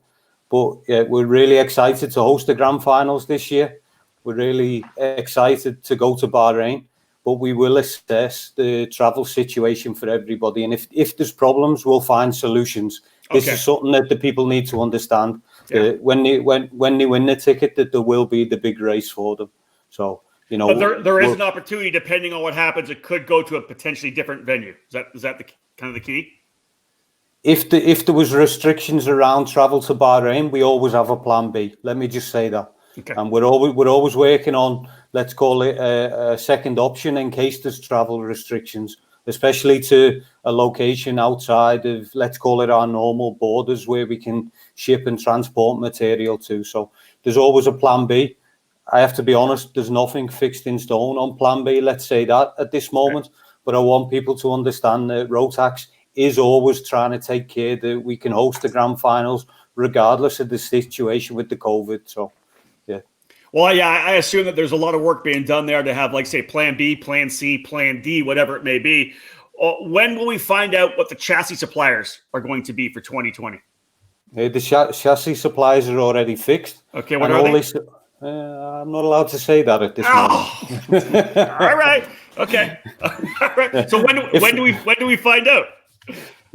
but yeah, we're really excited to host the grand finals this year. We're really excited to go to Bahrain, but we will assess the travel situation for everybody. And if there's problems, we'll find solutions. This is something that the people need to understand. When they win the ticket, that there will be the big race for them. So, you know, but there is an opportunity, depending on what happens, it could go to a potentially different venue. Is that the kind of the key? If there was restrictions around travel to Bahrain, we always have a plan B. Let me just say that. Okay. And we're always working on, let's call it a second option in case there's travel restrictions, especially to a location outside of, let's call it, our normal borders where we can ship and transport material to. So there's always a plan B. I have to be honest, there's nothing fixed in stone on plan B, let's say that at this moment. Okay. But I want people to understand that Rotax is always trying to take care that we can host the grand finals regardless of the situation with the COVID. So, yeah. Well, yeah, I assume that there's a lot of work being done there to have, like, say, plan B, plan C, plan D, whatever it may be. When will we find out what the chassis suppliers are going to be for 2020? The chassis suppliers are already fixed. Okay, what are they? I'm not allowed to say that at this moment. All right. Okay. All right. So when do we find out?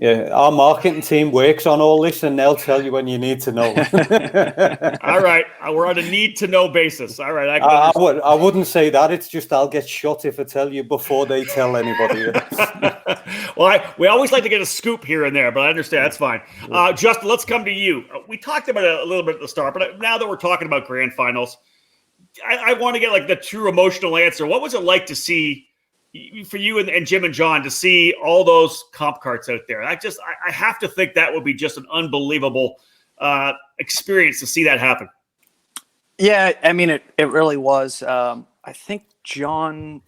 Yeah, our marketing team works on all this, and they'll tell you when you need to know. All right, we're on a need-to-know basis. All right, I wouldn't say that. It's just I'll get shot if I tell you before they tell anybody. Well, we always like to get a scoop here and there, but I understand. That's fine. Justin, let's come to you. We talked about it a little bit at the start, but now that we're talking about grand finals, I want to get like the true emotional answer. What was it like to see, for you and Jim and John, to see all those comp carts out there? I have to think that would be just an unbelievable experience to see that happen. Yeah, I mean, it really was. I think John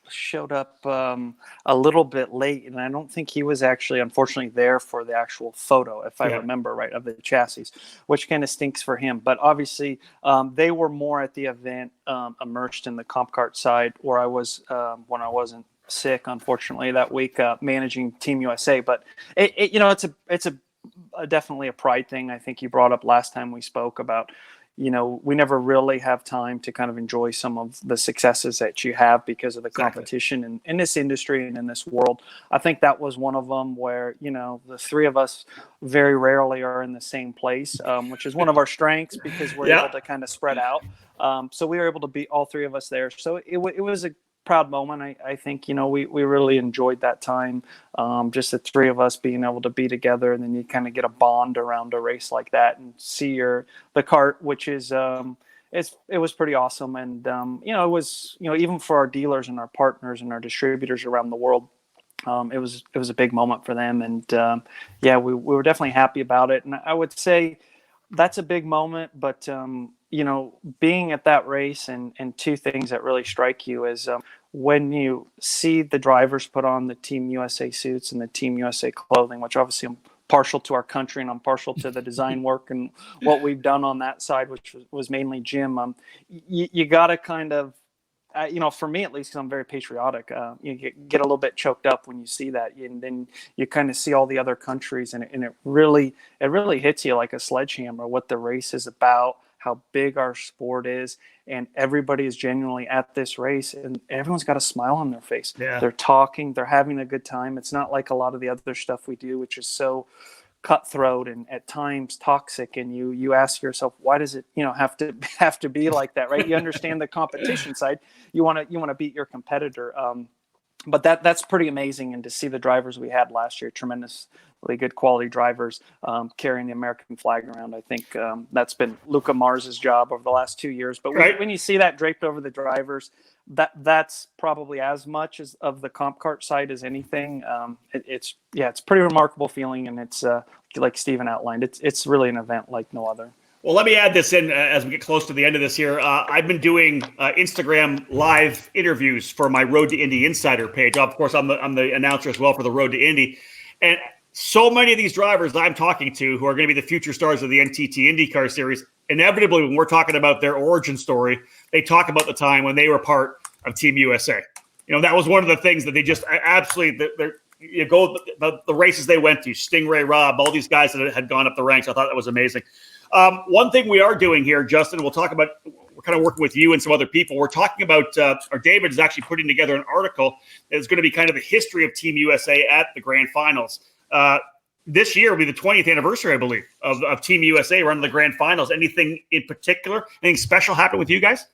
showed up a little bit late, and I don't think he was actually, unfortunately, there for the actual photo, if I remember right, of the chassis, which kind of stinks for him. But obviously, they were more at the event, immersed in the comp kart side, where I was when I wasn't sick, unfortunately, that week, managing Team USA. But it's definitely a pride thing. I think you brought up last time we spoke about, we never really have time to kind of enjoy some of the successes that you have because of the competition in this industry and in this world. I think that was one of them where, the three of us very rarely are in the same place, which is one of our strengths because we're able to kind of spread out. So we were able to be all three of us there. So it was a proud moment. I think, we really enjoyed that time. Just the three of us being able to be together, and then you kind of get a bond around a race like that and see the kart, which is, it was pretty awesome. And, it was, even for our dealers and our partners and our distributors around the world, it was a big moment for them. And, we were definitely happy about it. And I would say that's a big moment, but, being at that race and two things that really strike you is when you see the drivers put on the Team USA suits and the Team USA clothing, which obviously I'm partial to our country and I'm partial to the design work and what we've done on that side, which was mainly Jim. You got to kind of, for me at least, because I'm very patriotic, you get a little bit choked up when you see that, and then you kind of see all the other countries, and it really hits you like a sledgehammer what the race is about, how big our sport is, and everybody is genuinely at this race, and everyone's got a smile on their face. Yeah. They're talking, they're having a good time. It's not like a lot of the other stuff we do, which is so cutthroat and at times toxic, and you ask yourself, why does it have to be like that, right? You understand the competition side, you want to beat your competitor, but that's pretty amazing. And to see the drivers we had last year, tremendously good quality drivers, carrying the American flag around. I think that's been Luca Mars's job over the last 2 years. But when you see that draped over the drivers, that's probably as much as of the comp kart side as anything. It's a pretty remarkable feeling, and it's like Steven outlined, it's really an event like no other. Well, let me add this in as we get close to the end of this here. I've been doing Instagram live interviews for my Road to Indy Insider page. Of course, I'm the announcer as well for the Road to Indy. And so many of these drivers I'm talking to who are going to be the future stars of the NTT IndyCar Series, inevitably when we're talking about their origin story, they talk about the time when they were part of Team USA. That was one of the things that they just absolutely. You go the races they went to, Stingray Rob, all these guys that had gone up the ranks. I thought that was amazing. One thing we are doing here, Justin, we'll talk about. We're kind of working with you and some other people. We're talking about, or David is actually putting together an article that is going to be kind of the history of Team USA at the Grand Finals. This year will be the 20th anniversary, I believe, of Team USA running the Grand Finals. Anything in particular, anything special happen with you guys?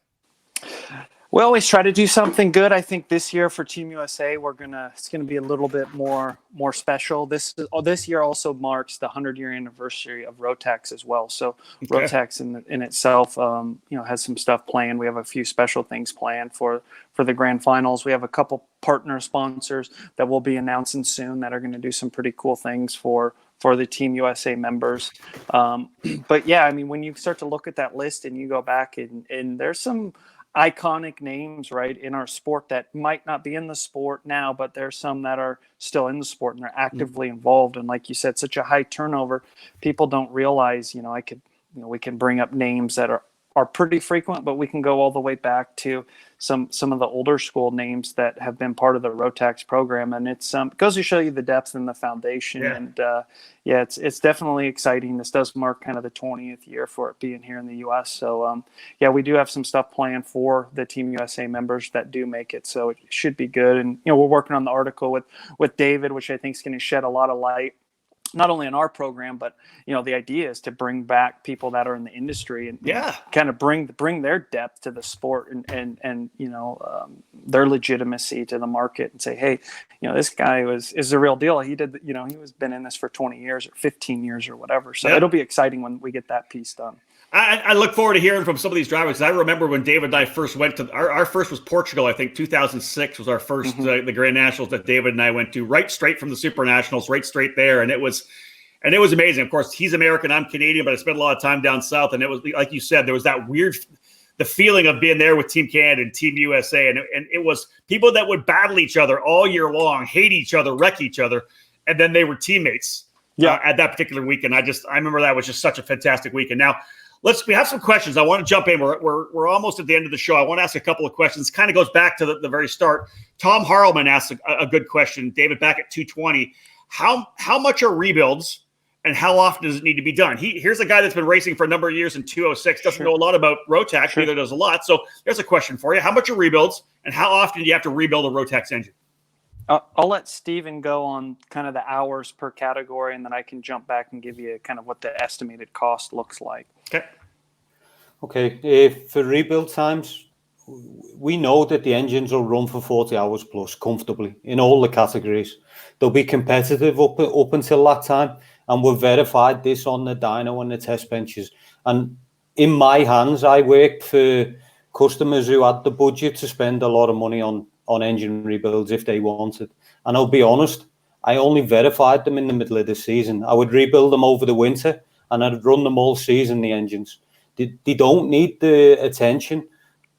We always try to do something good. I think this year for Team USA, it's gonna be a little bit more special. This year also marks the 100-year anniversary of Rotax as well. So Rotax in itself, has some stuff planned. We have a few special things planned for the Grand Finals. We have a couple partner sponsors that we'll be announcing soon that are going to do some pretty cool things for the Team USA members. But yeah, I mean, when you start to look at that list and you go back and there's some iconic names, right, in our sport that might not be in the sport now, but there's some that are still in the sport and they're actively involved. And like you said, such a high turnover, people don't realize, we can bring up names that are pretty frequent, but we can go all the way back to some of the older school names that have been part of the Rotax program. And it goes to show you the depth and the foundation. Yeah. And it's definitely exciting. This does mark kind of the 20th year for it being here in the US. So we do have some stuff planned for the Team USA members that do make it. So it should be good. And, we're working on the article with David, which I think is going to shed a lot of light not only in our program, but the idea is to bring back people that are in the industry and kind of bring their depth to the sport and their legitimacy to the market and say, hey, this guy is the real deal. He did, he was been in this for 20 years or 15 years or whatever. So it'll be exciting when we get that piece done. I look forward to hearing from some of these drivers. I remember when David and I first went to our first was Portugal. I think 2006 was our first the Grand Nationals that David and I went to, right straight from the Super Nationals, right straight there, and it was amazing. Of course, he's American, I'm Canadian, but I spent a lot of time down south, and it was like you said, there was that weird the feeling of being there with Team Canada and Team USA, and it was people that would battle each other all year long, hate each other, wreck each other, and then they were teammates. At that particular weekend. I remember that was just such a fantastic weekend. Now, we have some questions. I want to jump in. We're almost at the end of the show. I want to ask a couple of questions. Kind of goes back to the very start. Tom Harleman asked a good question. David, back at 220, how much are rebuilds and how often does it need to be done? Here's a guy that's been racing for a number of years in 206, doesn't know a lot about Rotax, neither does a lot. So there's a question for you. How much are rebuilds and how often do you have to rebuild a Rotax engine? I'll let Steven go on kind of the hours per category, and then I can jump back and give you kind of what the estimated cost looks like. Okay. For rebuild times, we know that the engines will run for 40 hours plus comfortably in all the categories. They'll be competitive up until that time, and we've verified this on the dyno and the test benches. And in my hands, I worked for customers who had the budget to spend a lot of money on engine rebuilds if they wanted. And I'll be honest, I only verified them in the middle of the season. I would rebuild them over the winter and I'd run them all season, the engines. They don't need the attention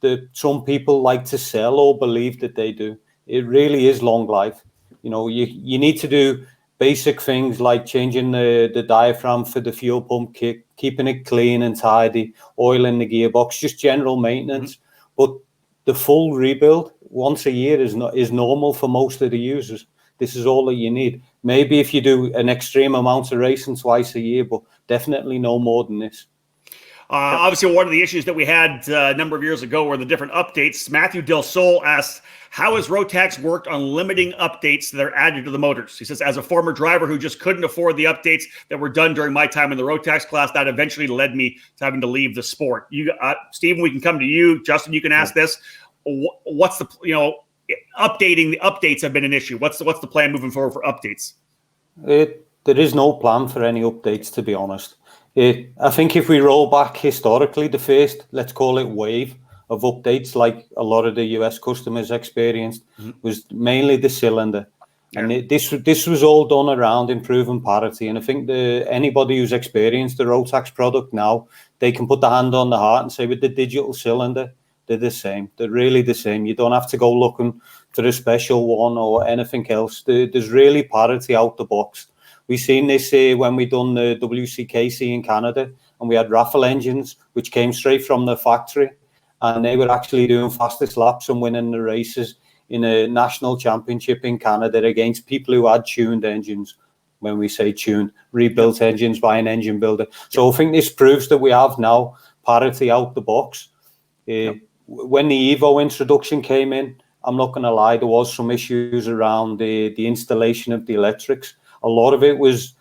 that some people like to sell or believe that they do. It really is long life. You need to do basic things like changing the diaphragm for the fuel pump kit, keeping it clean and tidy, oiling the gearbox, just general maintenance. But the full rebuild once a year is normal for most of the users. This is all that you need. Maybe if you do an extreme amount of racing twice a year, but definitely no more than this. Obviously, one of the issues that we had a number of years ago were the different updates. Matthew Del Sol asks, how has Rotax worked on limiting updates that are added to the motors? He says, as a former driver who just couldn't afford the updates that were done during my time in the Rotax class, that eventually led me to having to leave the sport. Stephen, we can come to you. Justin, you can ask this. What's the, updating the updates have been an issue. What's the plan moving forward for updates? There is no plan for any updates, to be honest. I think if we roll back historically, the first, let's call it wave of updates, like a lot of the US customers experienced, was mainly the cylinder. And this was all done around improving parity. And I think anybody who's experienced the Rotax product now, they can put their hand on the heart and say with the digital cylinder, they're the same. They're really the same. You don't have to go looking for a special one or anything else. There's really parity out the box. We've seen this when we done the WCKC in Canada, and we had raffle engines which came straight from the factory, and they were actually doing fastest laps and winning the races in a national championship in Canada against people who had tuned engines. When we say tuned, rebuilt engines by an engine builder. So I think this proves that we have now parity out the box. When the Evo introduction came in, I'm not going to lie, there was some issues around the installation of the electrics. A lot of it was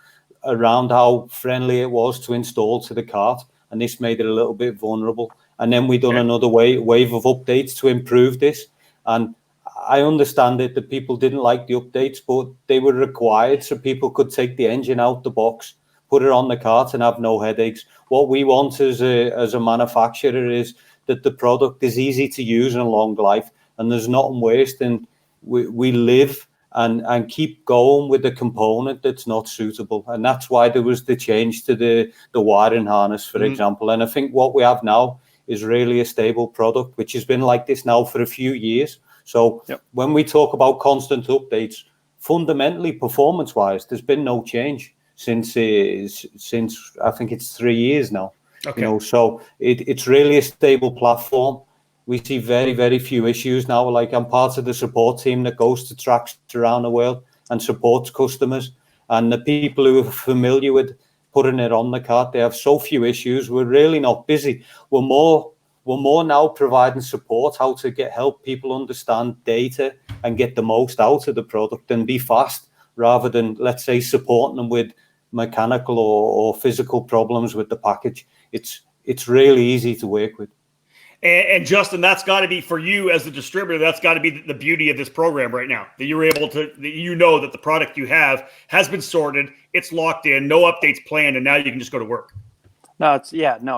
around how friendly it was to install to the kart, and this made it a little bit vulnerable. And then we done another wave of updates to improve this. And I understand it that people didn't like the updates, but they were required so people could take the engine out the box, put it on the kart, and have no headaches. What we want as a manufacturer is that the product is easy to use and a long life, and there's nothing worse than we live and keep going with a component that's not suitable. And that's why there was the change to the wiring harness, for example. And I think what we have now is really a stable product, which has been like this now for a few years. So when we talk about constant updates, fundamentally, performance-wise, there's been no change since I think it's 3 years now. You know, so it's really a stable platform. We see very, very few issues now. Like, I'm part of the support team that goes to tracks around the world and supports customers. And the people who are familiar with putting it on the kart, they have so few issues. We're really not busy. We're more now providing support, how to help people understand data and get the most out of the product and be fast, rather than, let's say, supporting them with mechanical or physical problems with the package. It's really easy to work with. And Justin, that's got to be, for you as the distributor, that's got to be the beauty of this program right now, that you're able to, that you know that the product you have has been sorted, it's locked in, no updates planned, and now you can just go to work. No,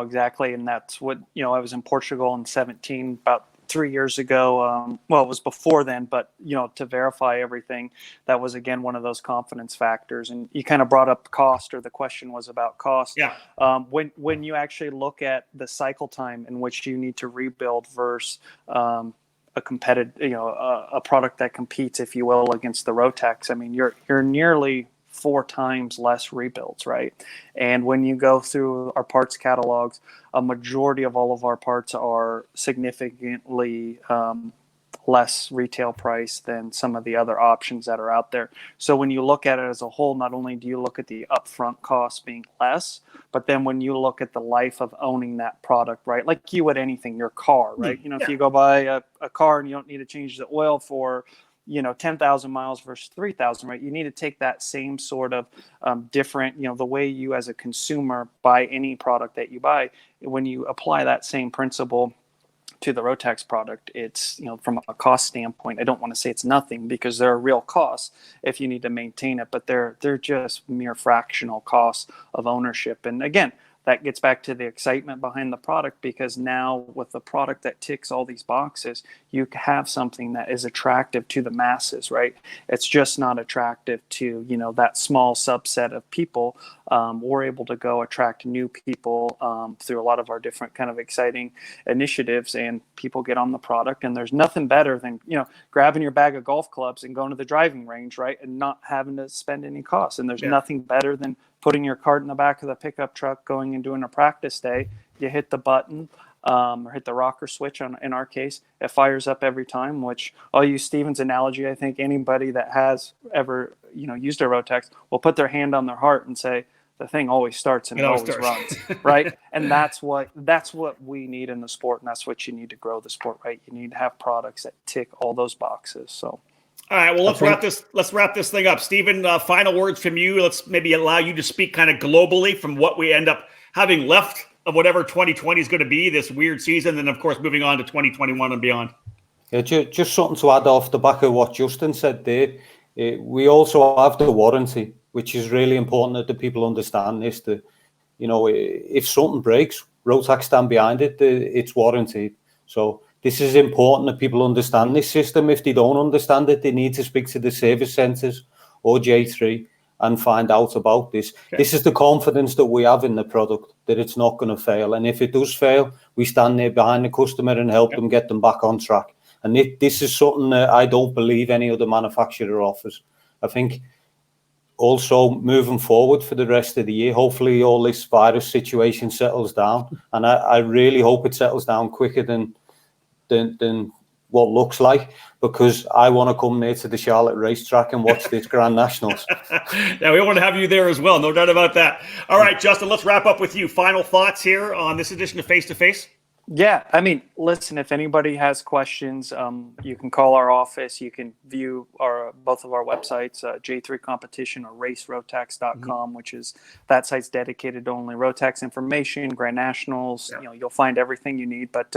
exactly. And that's what, I was in Portugal in 17, about 3 years ago. Well, it was before then, but, to verify everything, that was, again, one of those confidence factors. And you kind of brought up cost, or the question was about cost. Yeah. When you actually look at the cycle time in which you need to rebuild versus a competitive, a product that competes, if you will, against the Rotax, I mean, you're nearly 4 times less rebuilds, right? And when you go through our parts catalogs, a majority of all of our parts are significantly less retail price than some of the other options that are out there. So when you look at it as a whole, not only do you look at the upfront costs being less, but then when you look at the life of owning that product, right? Like you would anything, your car, right? If you go buy a car and you don't need to change the oil for 10,000 miles versus 3,000, right? You need to take that same sort of different, the way you as a consumer buy any product that you buy, when you apply that same principle to the Rotax product, it's, from a cost standpoint, I don't want to say it's nothing, because there are real costs if you need to maintain it, but they're just mere fractional costs of ownership. And again, that gets back to the excitement behind the product, because now with the product that ticks all these boxes, you have something that is attractive to the masses, right? It's just not attractive to, that small subset of people. We're able to go attract new people through a lot of our different kind of exciting initiatives, and people get on the product. And there's nothing better than, grabbing your bag of golf clubs and going to the driving range, right? And not having to spend any costs. And there's nothing better than putting your cart in the back of the pickup truck, going and doing a practice day. You hit the button or hit the rocker switch, in our case, it fires up every time, which I'll use Steven's analogy. I think anybody that has ever, used a Rotax will put their hand on their heart and say, the thing always starts and it always runs, right? And that's what we need in the sport, and that's what you need to grow the sport, right? You need to have products that tick all those boxes. So. All right, well, let's wrap this thing up. Stephen, final words from you. Let's maybe allow you to speak kind of globally from what we end up having left of whatever 2020 is going to be, this weird season, and of course moving on to 2021 and beyond. Yeah, just something to add off the back of what Justin said there. We also have the warranty, which is really important that the people understand this. That, if something breaks, Rotax stand behind it. It's warranted. So this is important that people understand this system. If they don't understand it, they need to speak to the service centres or J3 and find out about this. Okay. This is the confidence that we have in the product, that it's not going to fail. And if it does fail, we stand there behind the customer and help them get them back on track. And this is something that I don't believe any other manufacturer offers. I think also moving forward for the rest of the year, hopefully all this virus situation settles down. And I really hope it settles down quicker than what looks like, because I want to come there to the Charlotte racetrack and watch this Grand Nationals. Yeah, we want to have you there as well. No doubt about that. All right, Justin, let's wrap up with you. Final thoughts here on this edition of Face to Face. Yeah, I mean, listen, if anybody has questions, you can call our office. You can view both of our websites, J3 Competition or RaceRotax.com, which is that site's dedicated to only Rotax information, Grand Nationals. Yeah. You'll find everything you need. But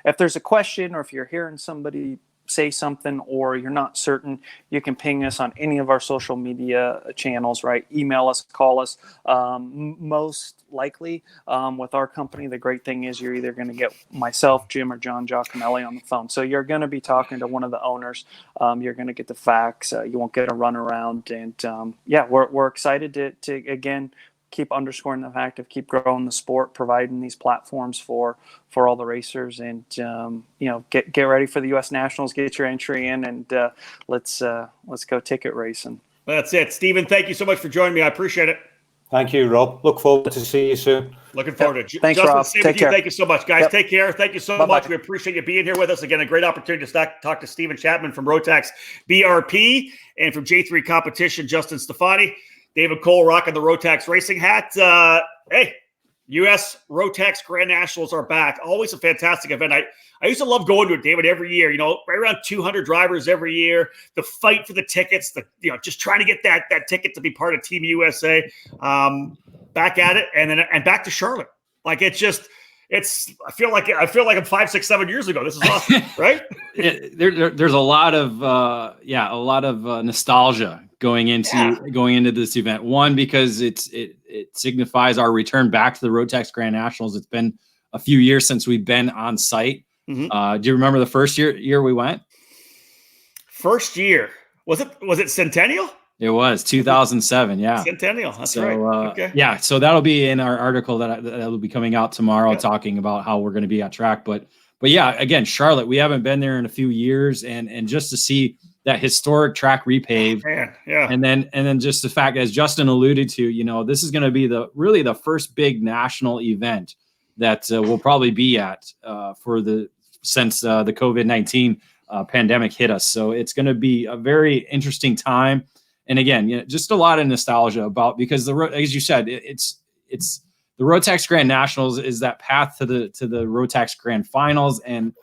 if there's a question, or if you're hearing somebody say something, or you're not certain, you can ping us on any of our social media channels, right? Email us, call us. Most likely with our company, the great thing is you're either going to get myself, Jim, or John Giacomelli on the phone. So you're going to be talking to one of the owners. You're going to get the facts. You won't get a runaround. And we're excited to again, keep underscoring the fact of keep growing the sport, providing these platforms for all the racers, and get ready for the US Nationals, get your entry in, and let's go ticket racing. That's it. Stephen, thank you so much for joining me. I appreciate it. Thank you, Rob. Look forward to see you soon. Looking forward to it. Thanks, Justin, Rob. Take care. Thank you so much, guys. Yep. Take care. Thank you so Bye-bye. much. We appreciate you being here with us. Again, a great opportunity to talk to Stephen Chapman from Rotax BRP, and from J3 Competition, Justin Stefani. David Cole rocking the Rotax racing hat. Hey, US Rotax Grand Nationals are back. Always a fantastic event. I used to love going to it, David, every year. Right around 200 drivers every year. The fight for the tickets, just trying to get that ticket to be part of Team USA. Back at it, and back to Charlotte. Like I feel like I'm 5, 6, 7 years ago. This is awesome, right? There's a lot of nostalgia going into this event. One, because it signifies our return back to the Rotax Grand Nationals. It's been a few years since we've been on site. Mm-hmm. Do you remember the first year we went? First year, was it Centennial? It was 2007. Yeah. Centennial. That's right. Okay. Yeah. So that'll be in our article that'll be coming out tomorrow, talking about how we're going to be at track. But yeah, again, Charlotte, we haven't been there in a few years, and just to see that historic track repaved, and then just the fact, as Justin alluded to, this is going to be really the first big national event that we'll probably be at since the COVID-19 pandemic hit us. So it's going to be a very interesting time. And again, just a lot of nostalgia because as you said, it's the Rotax Grand Nationals is that path to the Rotax Grand Finals, and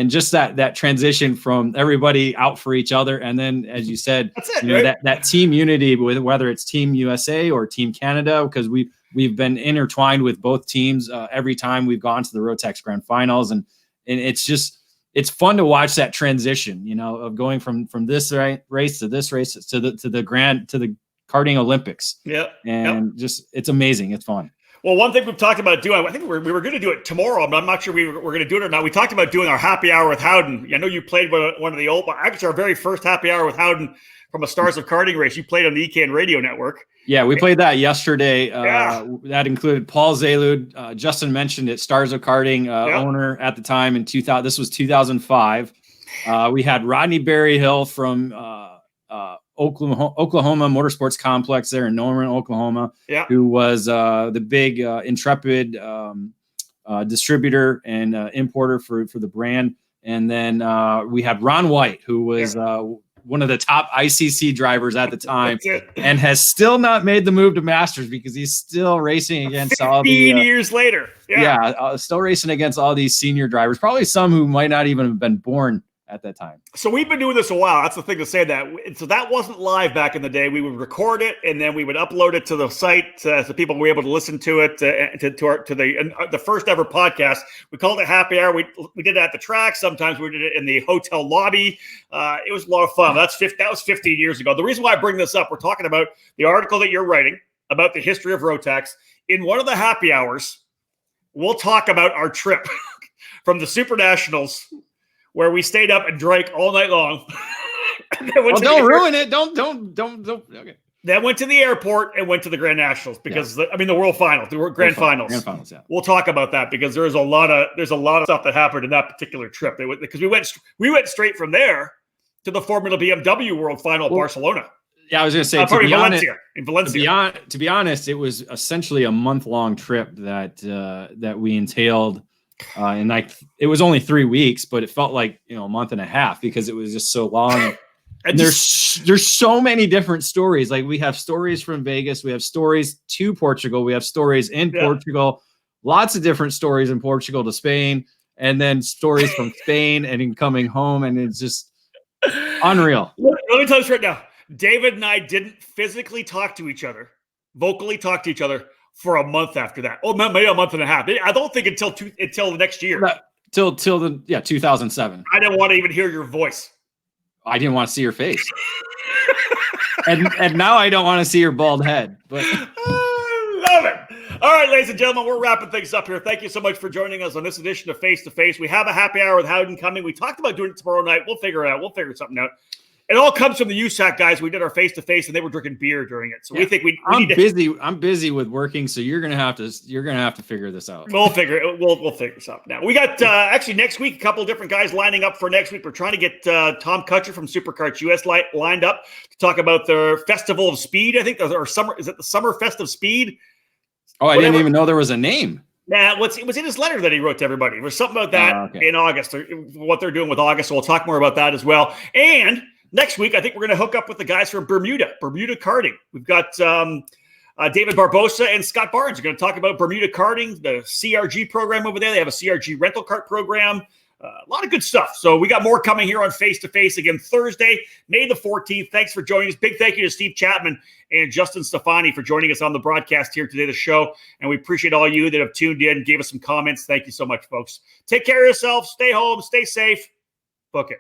just that transition from everybody out for each other, and then, as you said, right? that team unity, with whether it's Team USA or Team Canada, because we've been intertwined with both teams every time we've gone to the Rotax Grand Finals, and it's fun to watch that transition, of going from this race to this race to the karting Olympics. Yeah. And just, it's amazing. It's fun. Well, one thing we've talked about doing, I think we were going to do it tomorrow, but I'm not sure we're going to do it or not. We talked about doing our happy hour with Howden. I know you played one of the old, actually our very first happy hour with Howden from a Stars of Karting race. You played on the EKN radio network. Yeah, we played that yesterday. That included Paul Zalud. Justin mentioned it, Stars of Karting owner at the time in 2000. This was 2005. We had Rodney Berryhill from Oklahoma Motorsports Complex there in Norman, Oklahoma, who was the big intrepid distributor and importer for the brand. And then we had Ron White, who was one of the top ICC drivers at the time, and has still not made the move to Masters because he's still racing against all the 15 years later. Still racing against all these senior drivers, probably some who might not even have been born at that time. So we've been doing this a while. That's the thing to say that. So that wasn't live back in the day. We would record it and then we would upload it to the site so people were able to listen to it to the first ever podcast. We called it Happy Hour. We did it at the track. Sometimes we did it in the hotel lobby. It was a lot of fun. That was 15 years ago. The reason why I bring this up, we're talking about the article that you're writing about the history of Rotax. In one of the happy hours, we'll talk about our trip from the Super Nationals, where we stayed up and drank all night long. Don't ruin it. Don't. Okay. Then went to the airport and went to the Grand Nationals because the World Finals, the Grand Finals. Grand Finals. Yeah. We'll talk about that because there's a lot of stuff that happened in that particular trip. Because we went straight from there to the Formula BMW World Final at Barcelona. Yeah, I was going to say in Valencia. To be honest, it was essentially a month-long trip that we entailed. And it was only 3 weeks, but it felt like, a month and a half because it was just so long. And there's so many different stories. Like we have stories from Vegas, we have stories to Portugal, we have stories in Portugal, lots of different stories in Portugal to Spain, and then stories from Spain and in coming home. And it's just unreal. Let me tell you this right now. David and I didn't physically talk to each other, vocally talk to each other for a month after that. Oh, maybe a month and a half. I don't think until the next year. Till 2007. I didn't want to even hear your voice. I didn't want to see your face. and now I don't want to see your bald head. But I love it. All right, ladies and gentlemen, we're wrapping things up here. Thank you so much for joining us on this edition of Face to Face. We have a happy hour with Howden coming. We talked about doing it tomorrow night. We'll figure it out. We'll figure something out. It all comes from the USAC guys. We did our face-to-face, and they were drinking beer during it. So we think I'm busy. I'm busy with working, so you're gonna have to figure this out. We'll figure this out now. We got actually next week a couple of different guys lining up for next week. We're trying to get Tom Kutcher from Superkarts US lined up to talk about their Festival of Speed. I think or summer is it the Summer Fest of Speed? Oh, I didn't even know there was a name. Nah, it was in his letter that he wrote to everybody. There was something about that in August, or what they're doing with August. So we'll talk more about that as well. And next week, I think we're going to hook up with the guys from Bermuda Karting. We've got David Barbosa and Scott Barnes are going to talk about Bermuda Karting, the CRG program over there. They have a CRG rental kart program. A lot of good stuff. So we got more coming here on Face to Face again Thursday, May the 14th. Thanks for joining us. Big thank you to Steve Chapman and Justin Stefani for joining us on the broadcast here today, the show. And we appreciate all you that have tuned in, gave us some comments. Thank you so much, folks. Take care of yourselves. Stay home. Stay safe. Book it.